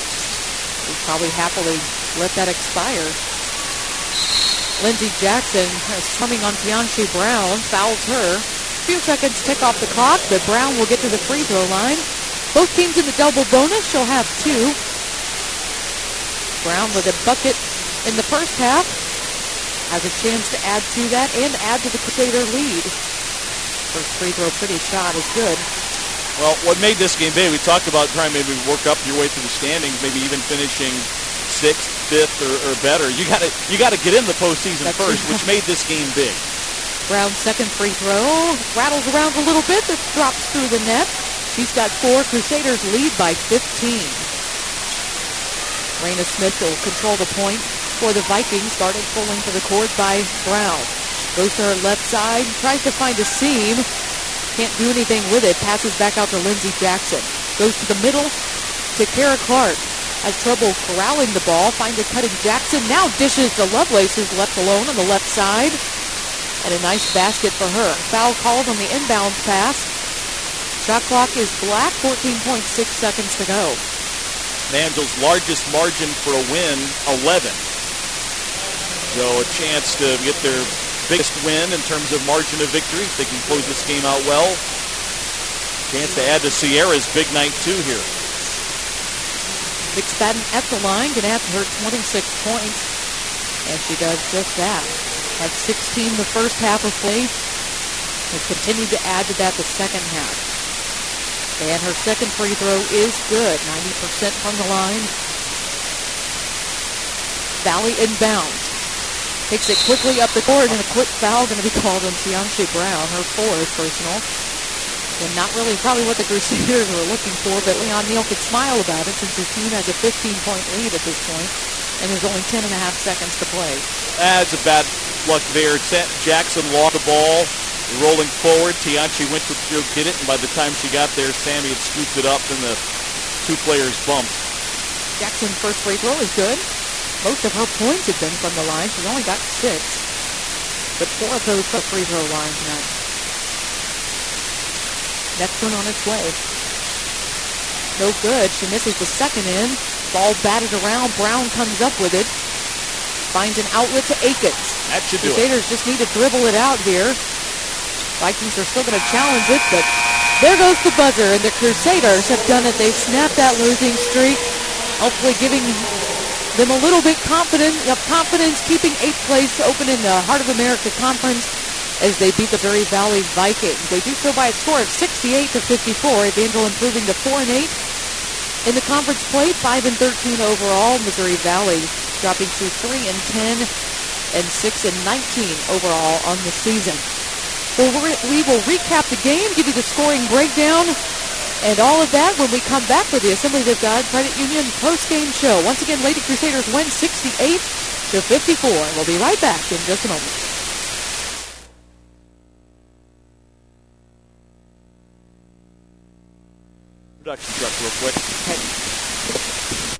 We'll probably happily let that expire. Lindsey Jackson is swimming on Tianchi Brown. Fouls her. Few seconds tick off the clock, but Brown will get to the free throw line. Both teams in the double bonus. She'll have 2. Brown with a bucket in the first half. Has a chance to add to that and add to the Crusader lead. First free throw, pretty shot is good. Well, what made this game big, we talked about trying maybe work up your way through the standings, maybe even finishing 6th, 5th, or better. You got to get in the postseason first, which made this game big. Brown's second free throw rattles around a little bit. It drops through the net. She's got 4. Crusaders lead by 15. Raina Smith will control the point for the Vikings. Started pulling to the court by Brown. Goes to her left side. Tries to find a seam. Can't do anything with it. Passes back out to Lindsey Jackson. Goes to the middle to Kara Clark. Has trouble corralling the ball. Finds a cutting Jackson. Now dishes to Lovelace, who's left alone on the left side. And a nice basket for her. Foul called on the inbound pass. Shot clock is black, 14.6 seconds to go. Manville's largest margin for a win, 11. So a chance to get their biggest win in terms of margin of victory. If they can close this game out well. Chance to add to Sierra's big night too here. McSpadden at the line can add to her 26 points. And she does just that. Had 16 the first half of play. Has continued to add to that the second half. And her second free throw is good. 90% from the line. Valley inbounds. Takes it quickly up the court, and a quick foul going to be called on Tianchi Brown, her 4th personal. And not really probably what the Crusaders were looking for, but Leon Neal could smile about it since his team has a 15-point lead at this point, and there's only 10 and a half seconds to play. That's a bad luck there. Jackson lost the ball. Rolling forward, Tianchi went to go get it, and by the time she got there, Sammy had scooped it up, and the 2 players bumped. Jackson's first free throw is good. Most of her points have been from the line. She's only got 6. But 4 of those from free throw line tonight. Next one on its way. No good. She misses the second in. Ball batted around. Brown comes up with it. Finds an outlet to Akins. That should do it. Crusaders just need to dribble it out here. Vikings are still going to challenge it, but there goes the buzzer, and the Crusaders have done it. They've snapped that losing streak, hopefully giving them a little bit of confidence, keeping 8th place open in the Heart of America Conference as they beat the Missouri Valley Vikings. They do so by a score of 68-54. Evangel improving to 4-8 in the conference play, 5-13 overall. Missouri Valley dropping to 3-10 and 6-19 overall on the season. We will recap the game, give you the scoring breakdown. And all of that when we come back with the Assemblies of God Credit Union post-game show. Once again, Lady Crusaders win 68-54. We'll be right back in just a moment. Production truck real quick. Okay.